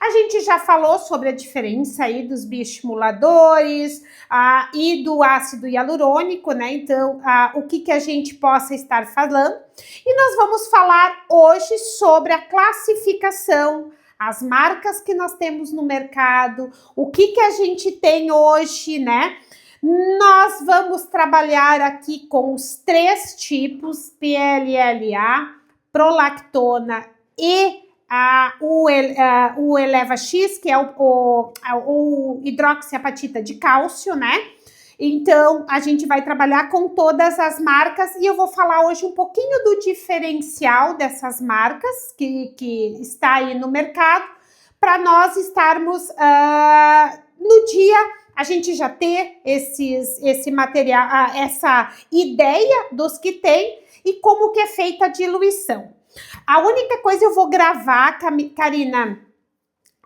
A gente já falou sobre a diferença aí dos bioestimuladores e do ácido hialurônico, né? Então, o que a gente possa estar falando. E nós vamos falar hoje sobre a classificação, as marcas que nós temos no mercado, o que a gente tem hoje, né? Nós vamos trabalhar aqui com os 3 tipos, PLLA, prolactona e o Eleva X, que é o hidroxiapatita de cálcio, né? Então, a gente vai trabalhar com todas as marcas e eu vou falar hoje um pouquinho do diferencial dessas marcas que está aí no mercado, para nós estarmos no dia, a gente já ter esse material, essa ideia dos que tem e como que é feita a diluição. A única coisa eu vou gravar, Karina,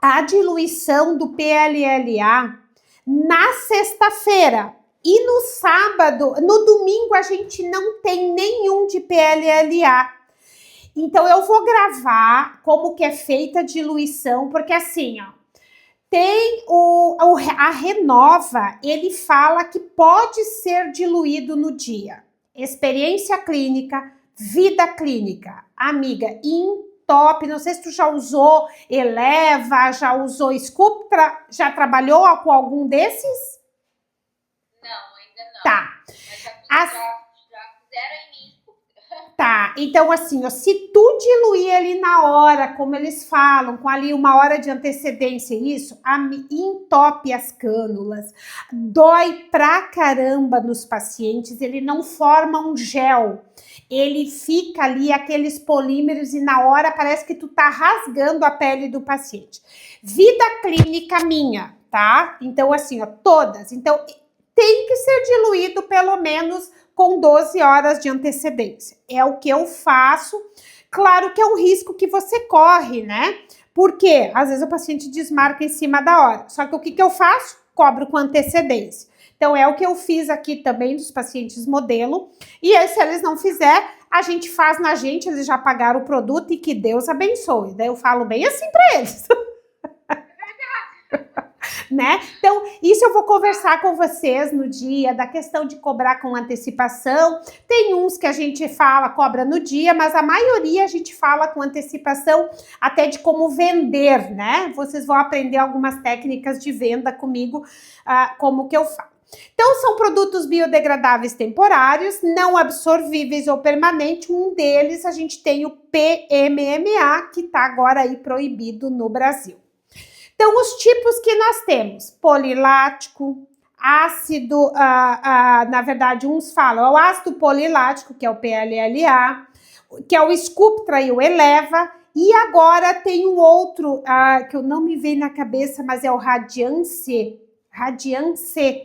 a diluição do PLLA na sexta-feira. E no sábado, no domingo, a gente não tem nenhum de PLLA. Então, eu vou gravar como que é feita a diluição, porque assim, ó, tem a Renova, ele fala que pode ser diluído no dia. Experiência clínica, vida clínica. Amiga, top, não sei se tu já usou Eleva, já usou Sculptra, já trabalhou com algum desses? Não, ainda não. Tá. Mas já fizeram em mim. Tá, então assim, ó, se tu diluir ali na hora, como eles falam, com ali 1 hora de antecedência, isso, entope as cânulas, dói pra caramba nos pacientes, ele não forma um gel, ele fica ali aqueles polímeros e na hora parece que tu tá rasgando a pele do paciente. Vida clínica minha, tá? Então assim, ó, todas, então tem que ser diluído pelo menos com 12 horas de antecedência. É o que eu faço. Claro que é um risco que você corre, né? Porque às vezes o paciente desmarca em cima da hora. Só que o que eu faço? Cobro com antecedência. Então é o que eu fiz aqui também dos pacientes modelo. E aí, se eles não fizer, a gente faz na gente, eles já pagaram o produto e que Deus abençoe. Daí eu falo bem assim para eles. Né? Então, isso eu vou conversar com vocês no dia, da questão de cobrar com antecipação. Tem uns que a gente fala, cobra no dia, mas a maioria a gente fala com antecipação até de como vender, né? Vocês vão aprender algumas técnicas de venda comigo, como que eu falo. Então, são produtos biodegradáveis temporários, não absorvíveis ou permanentes. Um deles, a gente tem o PMMA, que está agora aí proibido no Brasil. Então, os tipos que nós temos, polilático, ácido, na verdade, uns falam, é o ácido polilático, que é o PLLA, que é o Sculptra e o Eleva, e agora tem um outro, que eu não me veio na cabeça, mas é o Radiance,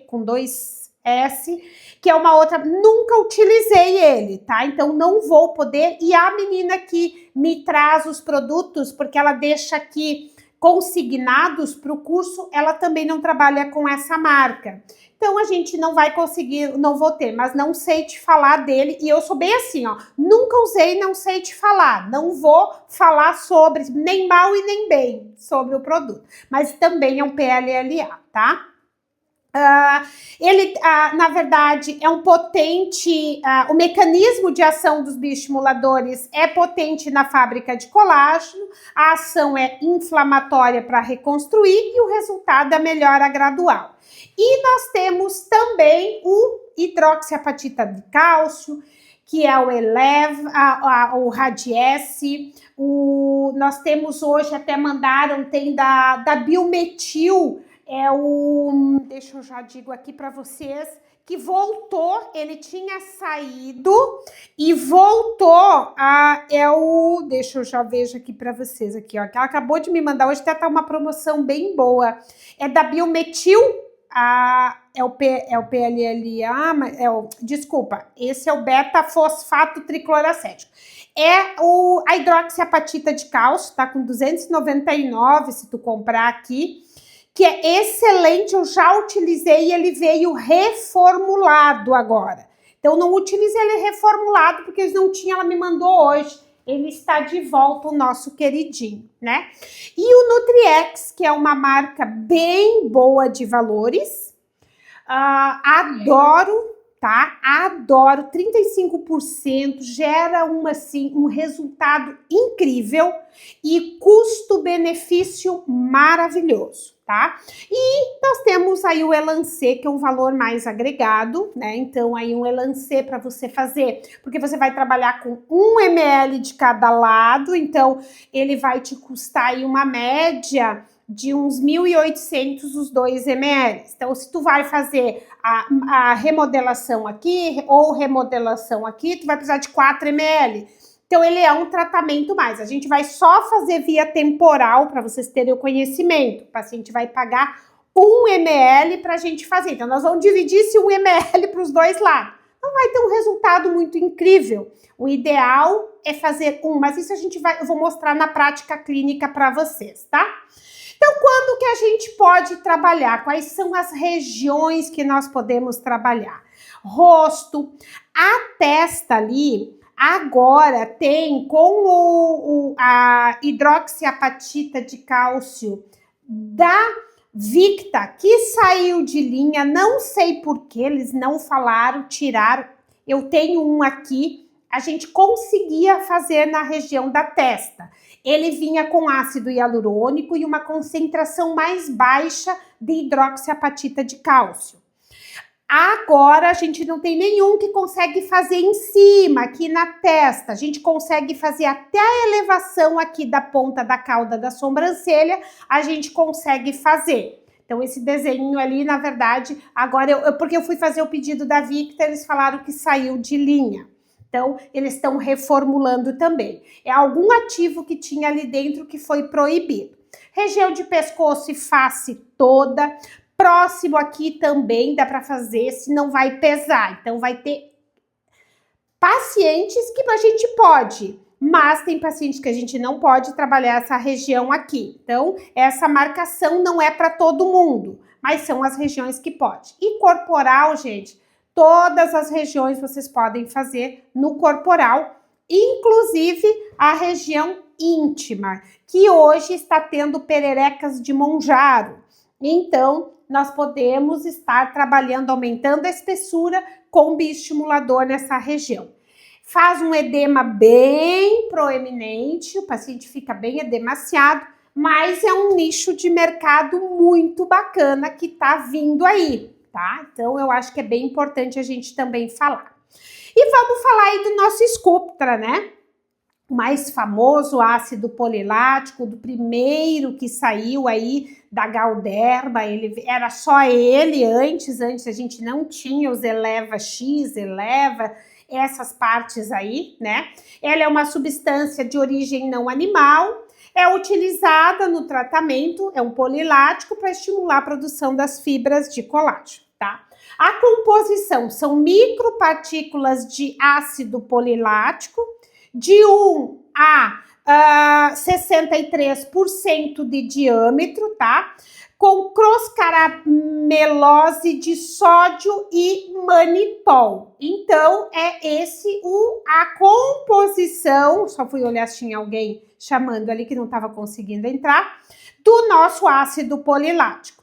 com 2 S, que é uma outra, nunca utilizei ele, tá? Então, não vou poder, e a menina que me traz os produtos, porque ela deixa aqui consignados para o curso, ela também não trabalha com essa marca. Então, a gente não vai conseguir, não vou ter, mas não sei te falar dele. E eu sou bem assim, ó, nunca usei, não sei te falar. Não vou falar sobre, nem mal e nem bem, sobre o produto. Mas também é um PLLA, tá? Ele, na verdade, é um potente, o mecanismo de ação dos bioestimuladores é potente na fábrica de colágeno, a ação é inflamatória para reconstruir e o resultado é melhora gradual. E nós temos também o hidroxiapatita de cálcio, que é o Eleva, o Radiesse, nós temos hoje, até mandaram, tem da Biometil, deixa eu já digo aqui para vocês, que voltou, ele tinha saído e voltou, deixa eu já vejo aqui para vocês aqui, ó, que ela acabou de me mandar, hoje até tá uma promoção bem boa, é da Biometil, é o PLLA, desculpa, esse é o beta-fosfato tricloracético. É a hidroxiapatita de cálcio, tá com 299 se tu comprar aqui, que é excelente, eu já utilizei e ele veio reformulado agora. Então, não utilizei ele reformulado porque eles não tinham, ela me mandou hoje. ele está de volta, o nosso queridinho, né? E o Nutriex, que é uma marca bem boa de valores, adoro, tá? Adoro, 35%, gera um resultado incrível e custo-benefício maravilhoso, tá? E nós temos aí o Elancê, que é um valor mais agregado, né? Então, aí um Elancê para você fazer, porque você vai trabalhar com 1 ml de cada lado, então ele vai te custar aí uma média de uns 1.800 os 2 ml. Então, se tu vai fazer a remodelação aqui ou remodelação aqui, tu vai precisar de 4 ml. Então, ele é um tratamento mais. A gente vai só fazer via temporal, para vocês terem o conhecimento. O paciente vai pagar 1 ml para a gente fazer. Então, nós vamos dividir esse 1 ml para os dois lados. Não vai ter um resultado muito incrível. O ideal é fazer mas isso eu vou mostrar na prática clínica para vocês, tá? Então, quando que a gente pode trabalhar? Quais são as regiões que nós podemos trabalhar? Rosto, a testa ali, agora tem com a hidroxiapatita de cálcio da Victa, que saiu de linha, não sei por que eles não falaram, tiraram. Eu tenho um aqui, a gente conseguia fazer na região da testa. Ele vinha com ácido hialurônico e uma concentração mais baixa de hidroxiapatita de cálcio. Agora a gente não tem nenhum que consegue fazer em cima, aqui na testa. A gente consegue fazer até a elevação aqui da ponta da cauda da sobrancelha, a gente consegue fazer. Então, esse desenho ali, na verdade, agora porque eu fui fazer o pedido da Victa, eles falaram que saiu de linha. Então, eles estão reformulando também. É algum ativo que tinha ali dentro que foi proibido. Região de pescoço e face toda. Próximo aqui também dá para fazer, se não vai pesar. Então, vai ter pacientes que a gente pode, mas tem pacientes que a gente não pode trabalhar essa região aqui. Então, essa marcação não é para todo mundo, mas são as regiões que pode. E corporal, gente, todas as regiões vocês podem fazer no corporal, inclusive a região íntima, que hoje está tendo pererecas de Monjaro. Então, nós podemos estar trabalhando, aumentando a espessura com bioestimulador nessa região. Faz um edema bem proeminente, o paciente fica bem edemaciado, mas é um nicho de mercado muito bacana que está vindo aí, tá? Então, eu acho que é bem importante a gente também falar. E vamos falar aí do nosso Sculptra, né? O mais famoso ácido polilático, do primeiro que saiu aí da Galderma, era só ele antes a gente não tinha os Eleva X, Eleva, essas partes aí, né? Ela é uma substância de origem não animal, é utilizada no tratamento, é um polilático para estimular a produção das fibras de colágeno, tá? A composição são micropartículas de ácido polilático, de 1 a 63% de diâmetro, tá? Com cross-caramelose de sódio e manitol. Então, é a composição, só fui olhar se tinha alguém chamando ali que não estava conseguindo entrar, do nosso ácido polilático.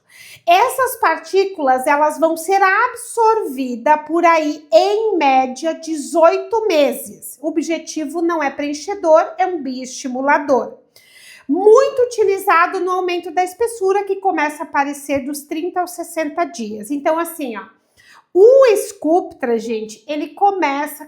Essas partículas, elas vão ser absorvidas por aí, em média, 18 meses. O objetivo não é preenchedor, é um bioestimulador. Muito utilizado no aumento da espessura, que começa a aparecer dos 30 aos 60 dias. Então, assim, ó, o Sculptra, gente, ele começa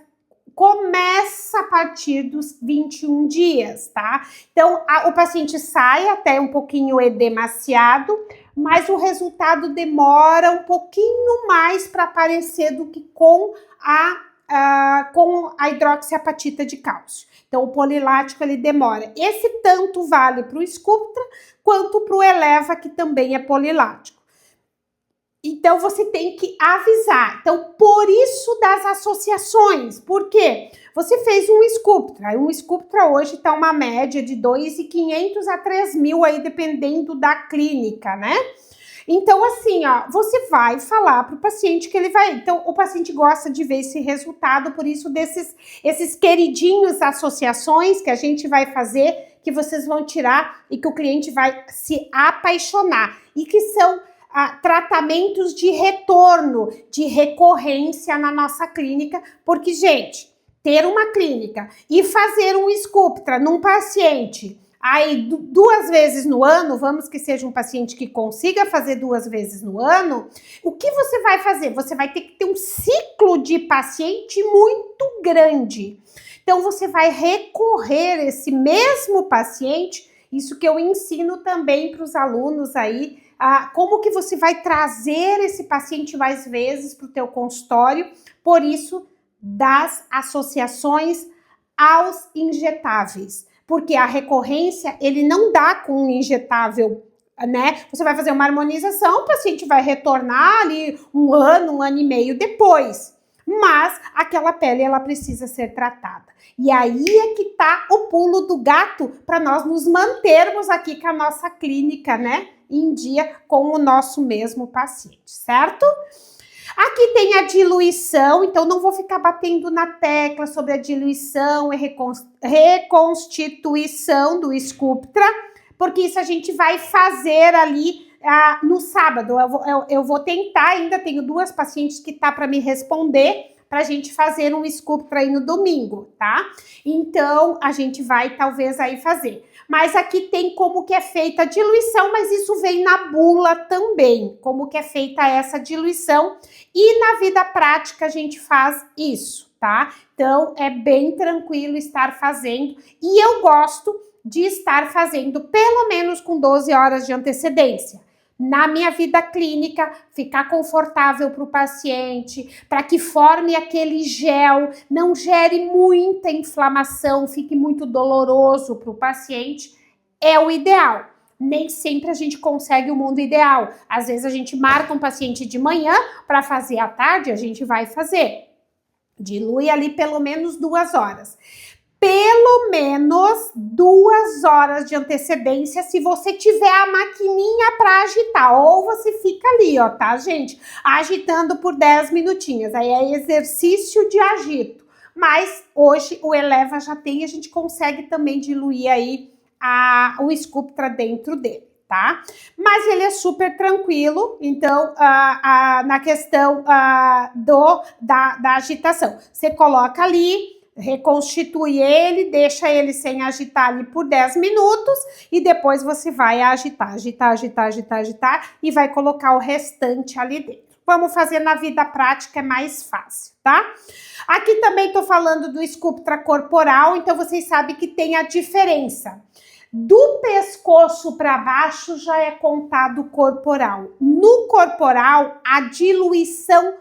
a partir dos 21 dias, tá? Então, o paciente sai até um pouquinho edemaciado, mas o resultado demora um pouquinho mais para aparecer do que com a hidroxiapatita de cálcio. Então, o polilático, ele demora. Esse tanto vale para o Sculptra, quanto para o Eleva, que também é polilático. Então, você tem que avisar. Então, por isso das associações. Por quê? Você fez um Sculptra. Um Sculptra hoje está uma média de 2.500 a 3.000 aí, dependendo da clínica, né? Então, assim, ó, você vai falar para o paciente que ele vai. Então, o paciente gosta de ver esse resultado, por isso, esses queridinhos associações que a gente vai fazer, que vocês vão tirar e que o cliente vai se apaixonar. E que são tratamentos de retorno, de recorrência na nossa clínica, porque, gente, ter uma clínica e fazer um Sculptra num paciente. Aí, 2 vezes no ano, vamos que seja um paciente que consiga fazer 2 vezes no ano, o que você vai fazer? Você vai ter que ter um ciclo de paciente muito grande. Então, você vai recorrer esse mesmo paciente, isso que eu ensino também para os alunos aí, como que você vai trazer esse paciente mais vezes para o teu consultório, por isso, das associações aos injetáveis. Porque a recorrência, ele não dá com um injetável, né? Você vai fazer uma harmonização, o paciente vai retornar ali 1 ano, 1 ano e meio depois. Mas aquela pele, ela precisa ser tratada. E aí é que tá o pulo do gato para nós nos mantermos aqui com a nossa clínica, né? Em dia com o nosso mesmo paciente, certo? Aqui tem a diluição, então não vou ficar batendo na tecla sobre a diluição e reconstituição do Sculptra, porque isso a gente vai fazer ali no sábado. Eu vou tentar, ainda tenho 2 pacientes que tá para me responder, para a gente fazer um Sculptra aí no domingo, tá? Então, a gente vai talvez aí fazer. Mas aqui tem como que é feita a diluição, mas isso vem na bula também, como que é feita essa diluição. E na vida prática a gente faz isso, tá? Então, é bem tranquilo estar fazendo. E eu gosto de estar fazendo pelo menos com 12 horas de antecedência. Na minha vida clínica, ficar confortável para o paciente, para que forme aquele gel, não gere muita inflamação, fique muito doloroso para o paciente, é o ideal. Nem sempre a gente consegue o mundo ideal. Às vezes a gente marca um paciente de manhã para fazer à tarde, a gente vai fazer. Dilui ali pelo menos 2 horas. Pelo menos 2 horas de antecedência, se você tiver a maquininha para agitar, ou você fica ali, ó, tá, gente? Agitando por 10 minutinhos, aí é exercício de agito. Mas hoje o Eleva já tem, a gente consegue também diluir aí o Sculptra dentro dele, tá? Mas ele é super tranquilo, então, na questão da agitação, você coloca ali, reconstitui ele, deixa ele sem agitar ali por 10 minutos e depois você vai agitar e vai colocar o restante ali dentro. Vamos fazer na vida prática, é mais fácil, tá? Aqui também tô falando do Sculptra corporal, então vocês sabem que tem a diferença. Do pescoço para baixo já é contado corporal. No corporal, a diluição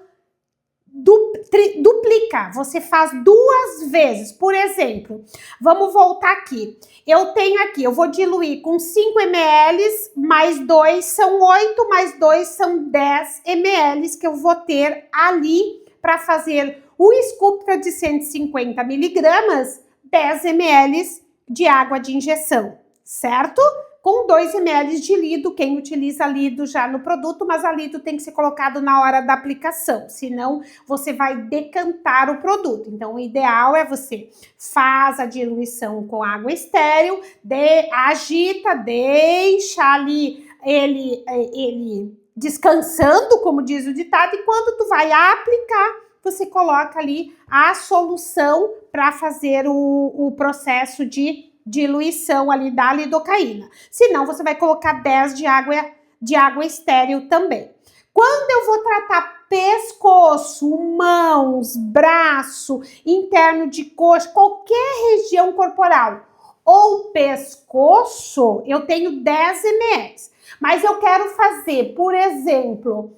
duplica, você faz 2 vezes. Por exemplo, vamos voltar aqui. Eu tenho aqui, eu vou diluir com 5 ml, mais 2 são 8, mais 2 são 10 ml que eu vou ter ali para fazer o Sculptra de 150 miligramas, 10 ml de água de injeção, certo? Com 2 ml de lido, quem utiliza lido já no produto, mas a lido tem que ser colocado na hora da aplicação, senão você vai decantar o produto. Então, o ideal é você faz a diluição com água estéril, agita, deixa ali ele descansando, como diz o ditado, e quando tu vai aplicar, você coloca ali a solução para fazer o processo de diluição ali da lidocaína. Senão, você vai colocar 10 de água estéril também. Quando eu vou tratar pescoço, mãos, braço, interno de coxa, qualquer região corporal ou pescoço, eu tenho 10 ml. Mas eu quero fazer, por exemplo,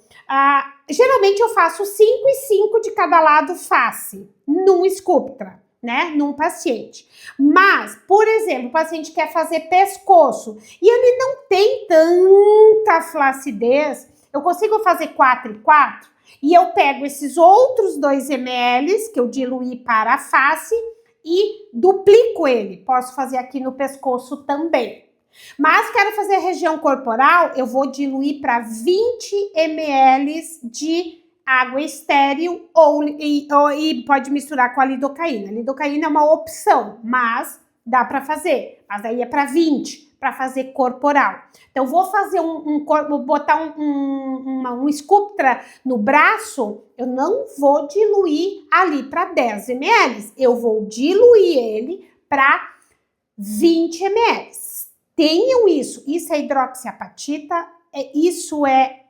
geralmente eu faço 5 e 5 de cada lado face, num Sculptra, né, num paciente. Mas, por exemplo, o paciente quer fazer pescoço e ele não tem tanta flacidez, eu consigo fazer 4 e 4 e eu pego esses outros 2 ml que eu diluí para a face e duplico ele. Posso fazer aqui no pescoço também. Mas quero fazer a região corporal, eu vou diluir para 20 ml de água estéril e pode misturar com a lidocaína. A lidocaína é uma opção, mas dá para fazer. Mas aí é para 20, para fazer corporal. Então, vou fazer vou botar um Sculptra no braço, eu não vou diluir ali para 10 ml. Eu vou diluir ele para 20 ml. Tenham isso. Isso é hidroxiapatita, isso é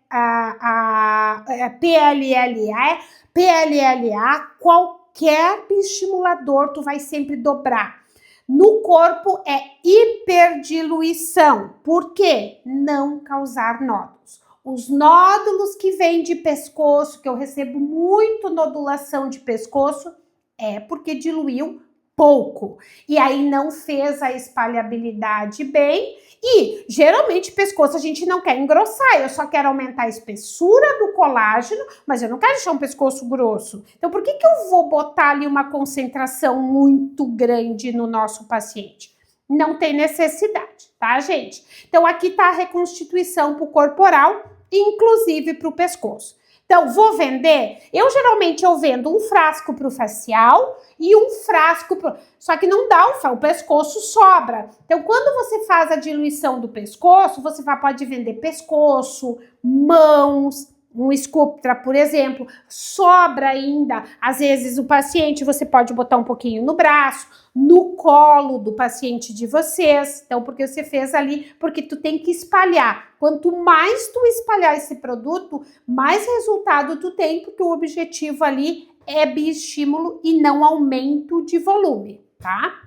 PLLA, qualquer estimulador tu vai sempre dobrar. No corpo é hiperdiluição. Por quê? Não causar nódulos. Os nódulos que vêm de pescoço, que eu recebo muito nodulação de pescoço, é porque diluiu pouco. E aí não fez a espalhabilidade bem. E, geralmente, pescoço a gente não quer engrossar. Eu só quero aumentar a espessura do colágeno, mas eu não quero deixar um pescoço grosso. Então, por que eu vou botar ali uma concentração muito grande no nosso paciente? Não tem necessidade, tá, gente? Então, aqui tá a reconstituição pro corporal, inclusive pro pescoço. Então, vou vender? Geralmente eu vendo um frasco para o facial e um frasco Só que não dá o pescoço sobra. Então, quando você faz a diluição do pescoço, você pode vender pescoço, mãos, um Sculptra, por exemplo, sobra ainda. Às vezes o paciente, você pode botar um pouquinho no braço, no colo do paciente de vocês. Então, porque você fez ali, porque tu tem que espalhar. Quanto mais tu espalhar esse produto, mais resultado tu tem, porque o objetivo ali é bioestímulo e não aumento de volume, tá?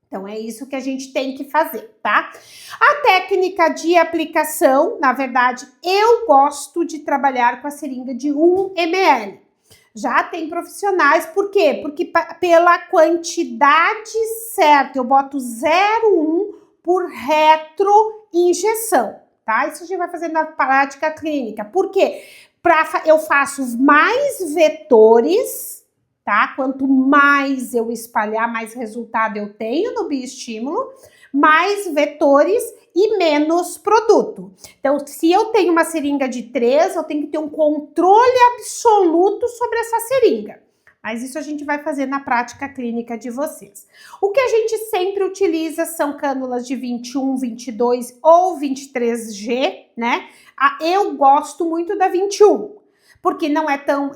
Então, é isso que a gente tem que fazer, tá? A técnica de aplicação, na verdade, eu gosto de trabalhar com a seringa de 1 ml. Já tem profissionais, por quê? Porque pela quantidade certa, eu boto 0,1 por retroinjeção, tá? Isso a gente vai fazer na prática clínica. Por quê? Eu faço mais vetores, tá? Quanto mais eu espalhar, mais resultado eu tenho no bioestímulo, mais vetores e menos produto. Então, se eu tenho uma seringa de 3, eu tenho que ter um controle absoluto sobre essa seringa. Mas isso a gente vai fazer na prática clínica de vocês. O que a gente sempre utiliza são cânulas de 21, 22 ou 23G, né? Eu gosto muito da 21. Porque não é tão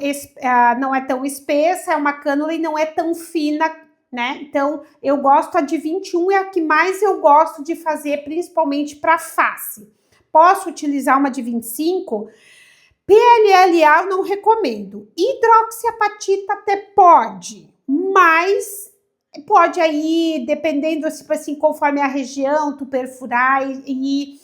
espessa, é uma cânula e não é tão fina, né? Então, eu gosto, a de 21 é a que mais eu gosto de fazer, principalmente para face. Posso utilizar uma de 25? PLLA eu não recomendo. Hidroxiapatita até pode, mas pode aí, dependendo, tipo assim, conforme a região, tu perfurar e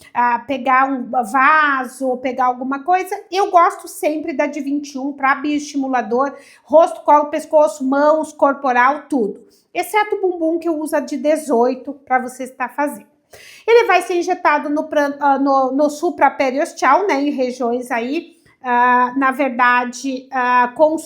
pegar um vaso ou pegar alguma coisa. Eu gosto sempre da de 21 para bioestimulador, rosto, colo, pescoço, mãos, corporal, tudo. Exceto o bumbum, que eu uso a de 18 para você estar fazendo. Ele vai ser injetado no supraperiosteal, né, em regiões aí, na verdade,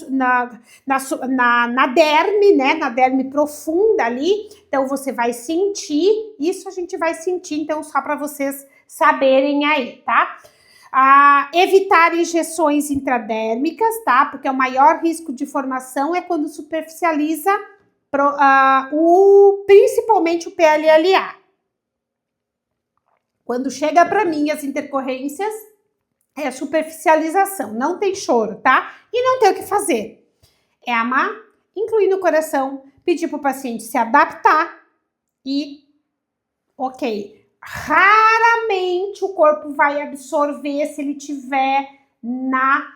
na derme, né? Na derme profunda ali. Então, você vai sentir. Isso a gente vai sentir, então, só para vocês saberem aí, tá? Evitar injeções intradérmicas, tá? Porque o maior risco de formação é quando superficializa principalmente o PLLA. Quando chega para mim as intercorrências, é a superficialização, não tem choro, tá? E não tem o que fazer. É amar, incluir no coração, pedir para o paciente se adaptar e, ok, raramente o corpo vai absorver se ele tiver na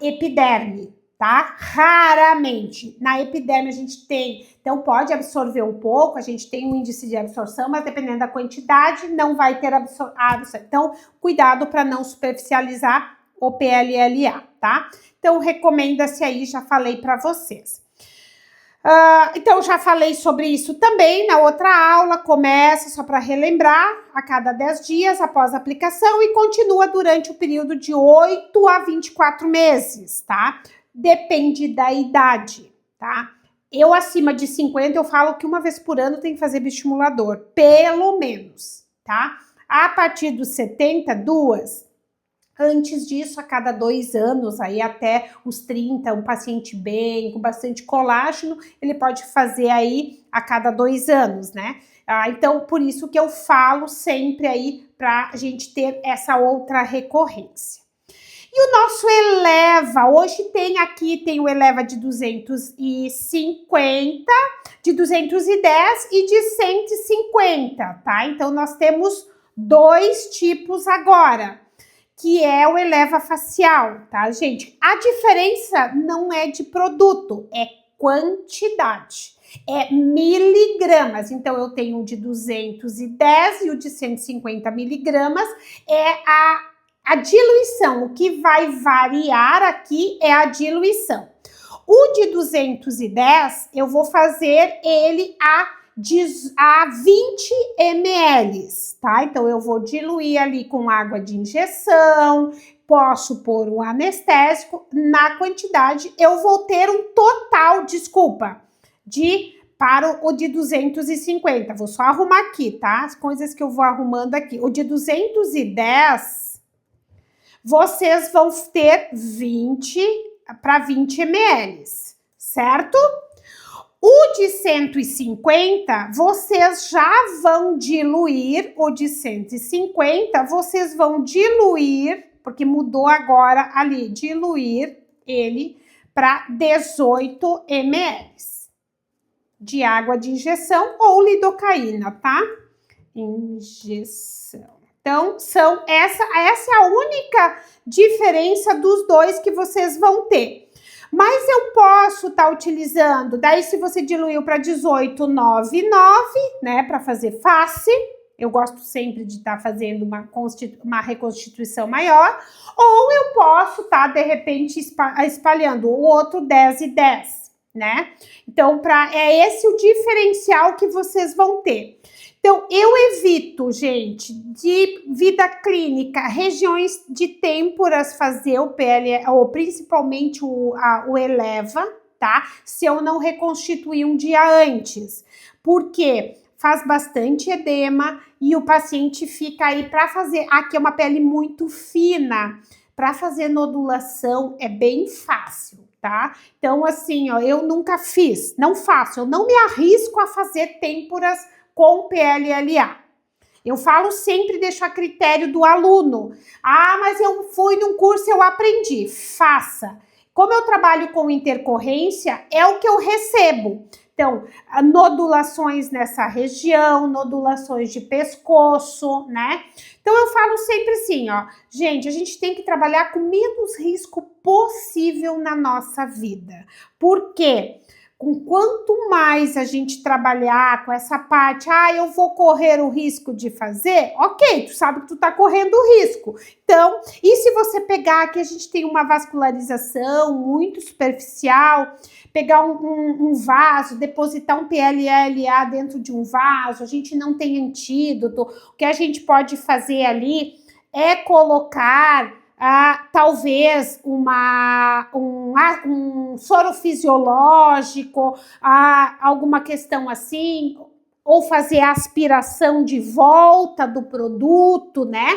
epiderme, tá? Raramente. Na epiderme a gente tem, então pode absorver um pouco, a gente tem um índice de absorção, mas dependendo da quantidade, não vai ter absorção. Então, cuidado para não superficializar o PLLA, tá? Então, recomenda-se aí, já falei para vocês. Então, já falei sobre isso também na outra aula. Começa, só para relembrar, a cada 10 dias após a aplicação e continua durante o período de 8 a 24 meses, tá? Depende da idade, tá? Eu, acima de 50, eu falo que uma vez por ano tem que fazer bioestimulador, pelo menos, tá? A partir dos 70, 2. Antes disso, a cada 2 anos, aí até os 30, um paciente bem, com bastante colágeno, ele pode fazer aí a cada 2 anos, né? Então, por isso que eu falo sempre aí pra gente ter essa outra recorrência. E o nosso Eleva, hoje tem o Eleva de 250, de 210 e de 150, tá? Então, nós temos 2 tipos agora, que é o Eleva facial, tá, gente? A diferença não é de produto, é quantidade. É miligramas, então eu tenho o de 210 e o de 150 miligramas, é a diluição. O que vai variar aqui é a diluição. O de 210, eu vou fazer ele a 20 ml, tá? Então, eu vou diluir ali com água de injeção, posso pôr o anestésico, na quantidade eu vou ter um total, para o de 250. Vou só arrumar aqui, tá? As coisas que eu vou arrumando aqui. O de 210, vocês vão ter 20 para 20 ml, certo? O de 150, vocês já vão diluir, o de 150, vocês vão diluir, porque mudou agora ali, diluir ele para 18 ml de água de injeção ou lidocaína, tá? Injeção. Então, essa é a única diferença dos dois que vocês vão ter. Mas eu posso estar utilizando, daí se você diluiu para 18,99, né, para fazer face, eu gosto sempre de estar fazendo uma reconstituição maior, ou eu posso estar, de repente, espalhando o outro 10 e 10, né? Então, é esse o diferencial que vocês vão ter. Então, eu evito, gente, de vida clínica, regiões de têmporas fazer o PL, ou principalmente o Eleva, tá? Se eu não reconstituir um dia antes. Por quê? Faz bastante edema e o paciente fica aí para fazer... Aqui é uma pele muito fina. Para fazer nodulação é bem fácil, tá? Então, assim, ó, eu nunca fiz, não faço, eu não me arrisco a fazer têmporas com PLLA. Eu falo sempre, deixo a critério do aluno. Ah, mas eu fui num curso, eu aprendi. Faça. Como eu trabalho com intercorrência, é o que eu recebo. Então, nodulações nessa região, nodulações de pescoço, né? Então, eu falo sempre assim, ó. Gente, a gente tem que trabalhar com menos risco possível na nossa vida. Por quê? Quanto mais a gente trabalhar com essa parte, eu vou correr o risco de fazer, ok, tu sabe que tu tá correndo o risco. Então, e se você pegar que a gente tem uma vascularização muito superficial, pegar um vaso, depositar um PLLA dentro de um vaso, a gente não tem antídoto, o que a gente pode fazer ali é colocar... talvez um soro fisiológico, alguma questão assim, ou fazer a aspiração de volta do produto, né?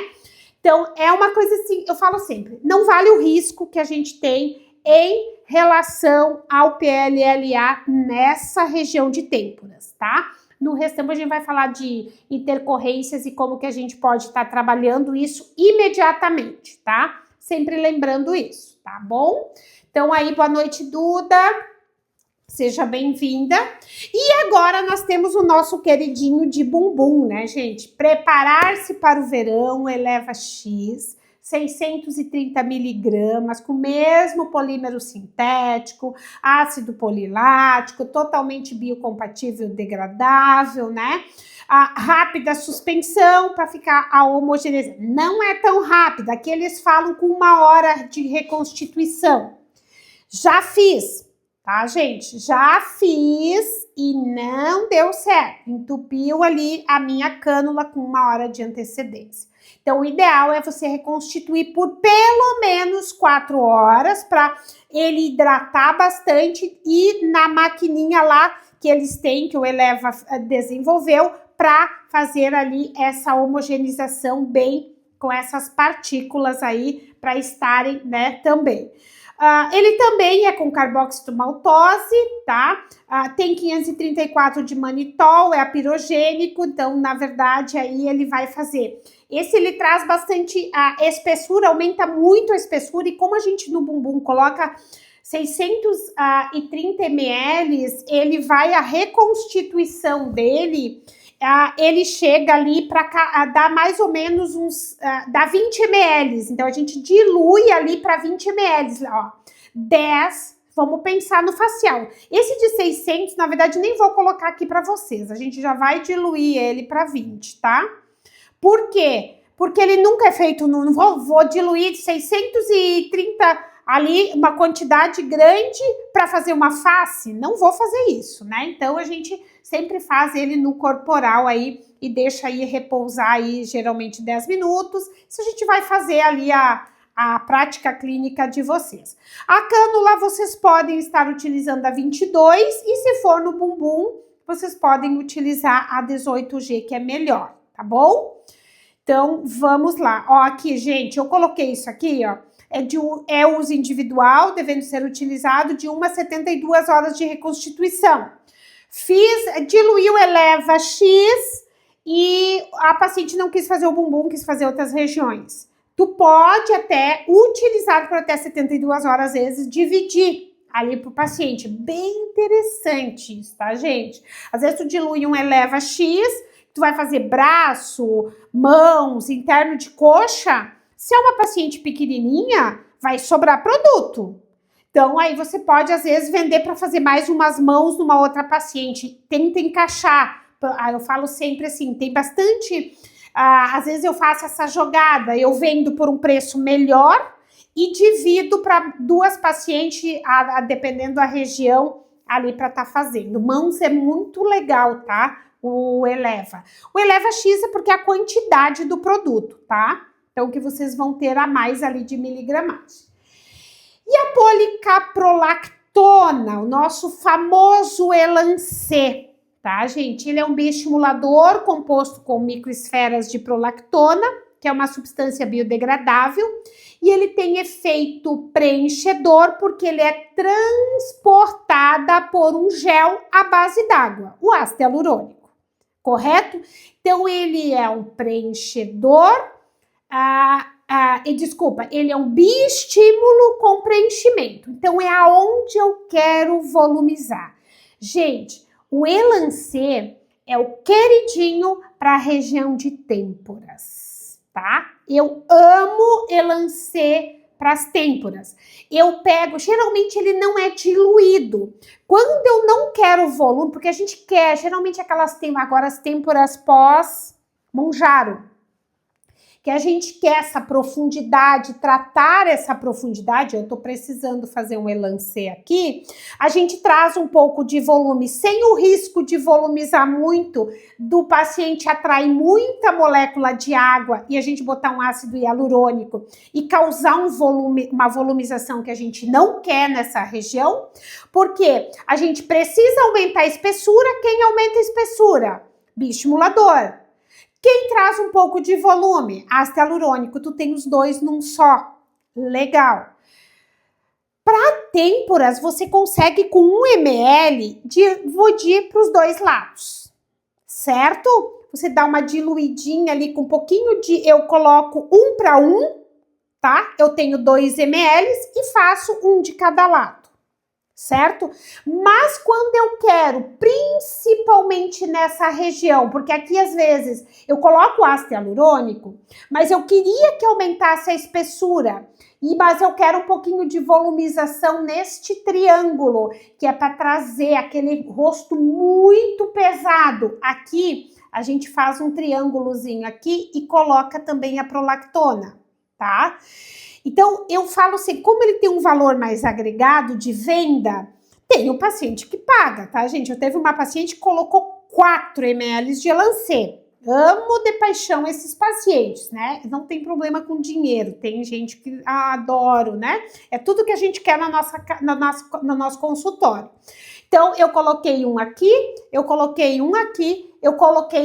Então, é uma coisa assim, eu falo sempre, não vale o risco que a gente tem em relação ao PLLA nessa região de têmporas, tá? No restante, a gente vai falar de intercorrências e como que a gente pode estar trabalhando isso imediatamente, tá? Sempre lembrando isso, tá bom? Então, aí, boa noite, Duda. Seja bem-vinda. E agora nós temos o nosso queridinho de bumbum, né, gente? Preparar-se para o verão, Eleva X, 630 miligramas, com o mesmo polímero sintético, ácido polilático, totalmente biocompatível, degradável, né? A rápida suspensão para ficar a homogeneidade. Não é tão rápida, aqui eles falam com 1 hora de reconstituição. Já fiz, tá, gente? Já fiz e não deu certo. Entupiu ali a minha cânula com 1 hora de antecedência. Então, o ideal é você reconstituir por pelo menos 4 horas para ele hidratar bastante e na maquininha lá que eles têm, que o Eleva desenvolveu, para fazer ali essa homogeneização bem com essas partículas aí para estarem, né, também. Ele também é com carboxito maltose, tá? Tem 534 de manitol, é apirogênico, então, na verdade, aí ele vai fazer. Esse ele traz bastante espessura, aumenta muito a espessura, e como a gente no bumbum coloca 630 ml, ele vai, a reconstituição dele, ele chega ali para dar mais ou menos uns, dá 20 ml, então a gente dilui ali para 20 ml, ó, 10, vamos pensar no facial. Esse de 600, na verdade, nem vou colocar aqui para vocês, a gente já vai diluir ele para 20, tá? Por quê? Porque ele nunca é feito, não vou diluir 630 ali, uma quantidade grande para fazer uma face, não vou fazer isso, né? Então, a gente sempre faz ele no corporal aí e deixa aí repousar aí geralmente 10 minutos. Isso a gente vai fazer ali a prática clínica de vocês. A cânula vocês podem estar utilizando a 22 e se for no bumbum, vocês podem utilizar a 18G, que é melhor, tá bom? Então, vamos lá. Ó, aqui, gente, eu coloquei isso aqui, ó. É uso individual, devendo ser utilizado de 1 a 72 horas de reconstituição. Diluiu Eleva X e a paciente não quis fazer o bumbum, quis fazer outras regiões. Tu pode até utilizar por até 72 horas, às vezes, dividir ali pro paciente. Bem interessante isso, tá, gente? Às vezes tu dilui um Eleva X, tu vai fazer braço, mãos, interno de coxa. Se é uma paciente pequenininha, vai sobrar produto. Então, aí você pode, às vezes, vender para fazer mais umas mãos numa outra paciente. Tenta encaixar. Eu falo sempre assim, tem bastante... às vezes eu faço essa jogada, eu vendo por um preço melhor e divido para 2 pacientes, dependendo da região ali para estar fazendo. Mãos é muito legal, tá? O Eleva. O Eleva X é porque é a quantidade do produto, tá? Então, que vocês vão ter a mais ali de miligramagem. E a policaprolactona, o nosso famoso Elancê, tá, gente? Ele é um bioestimulador composto com microesferas de prolactona, que é uma substância biodegradável, e ele tem efeito preenchedor porque ele é transportada por um gel à base d'água, o ácido hialurônico, correto? Então, ele é um preenchedor, ele é um bioestímulo com preenchimento. Então, é aonde eu quero volumizar. Gente, o Elancê é o queridinho para a região de têmporas, tá? Eu amo Elancê para as têmporas. Eu pego, geralmente ele não é diluído. Quando eu não quero volume, porque a gente quer, geralmente aquelas agora as têmporas pós-Monjaro, que a gente quer essa profundidade, tratar essa profundidade, eu tô precisando fazer um Elancê aqui, a gente traz um pouco de volume, sem o risco de volumizar muito, do paciente atrair muita molécula de água e a gente botar um ácido hialurônico e causar um volume, uma volumização que a gente não quer nessa região, porque a gente precisa aumentar a espessura. Quem aumenta a espessura? Bioestimulador. Quem traz um pouco de volume? Ácido hialurônico. Tu tem os dois num só. Legal. Para têmporas, você consegue com 1 ml dividir para os 2 lados. Certo? Você dá uma diluidinha ali com um pouquinho de... Eu coloco 1 para 1, tá? Eu tenho 2 ml e faço um de cada lado. Certo? Mas quando eu quero, principalmente nessa região, porque aqui às vezes eu coloco ácido hialurônico, mas eu queria que aumentasse a espessura, mas eu quero um pouquinho de volumização neste triângulo, que é para trazer aquele rosto muito pesado. Aqui a gente faz um triângulozinho aqui e coloca também a prolactona, tá? Então, eu falo assim, como ele tem um valor mais agregado de venda, tem o paciente que paga, tá, gente? Eu teve uma paciente que colocou 4 ml de Elancê. Amo de paixão esses pacientes, né? Não tem problema com dinheiro, tem gente que adoro, né? É tudo que a gente quer no nosso consultório. Então, eu coloquei um aqui, eu coloquei um aqui,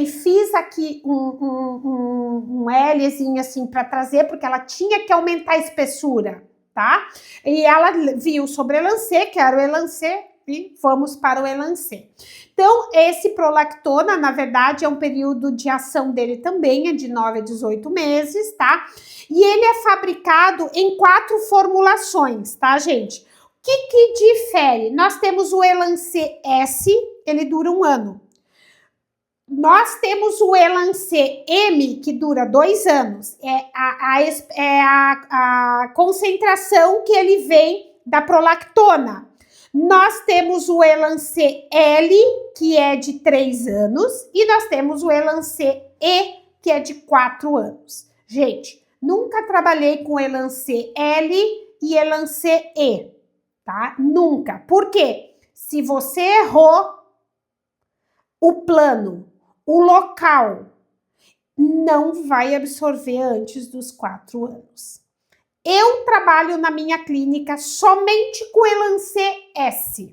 fiz aqui um Lzinho assim para trazer, porque ela tinha que aumentar a espessura, tá? E ela viu sobre o Elancê, que era o Elancê, e vamos para o Elancê. Então, esse prolactona, na verdade, é um período de ação dele também, é de 9 a 18 meses, tá? E ele é fabricado em 4 formulações, tá, gente? O que difere? Nós temos o Elancê S, ele dura 1 ano. Nós temos o Elancê M, que dura 2 anos. É a concentração que ele vem da prolactona. Nós temos o Elancê L, que é de 3 anos. E nós temos o Elancê E, que é de 4 anos. Gente, nunca trabalhei com Elancê L e Elancê E, tá? Nunca. Por quê? Se você errou o plano, o local, não vai absorver antes dos 4 anos. Eu trabalho na minha clínica somente com Elancê S.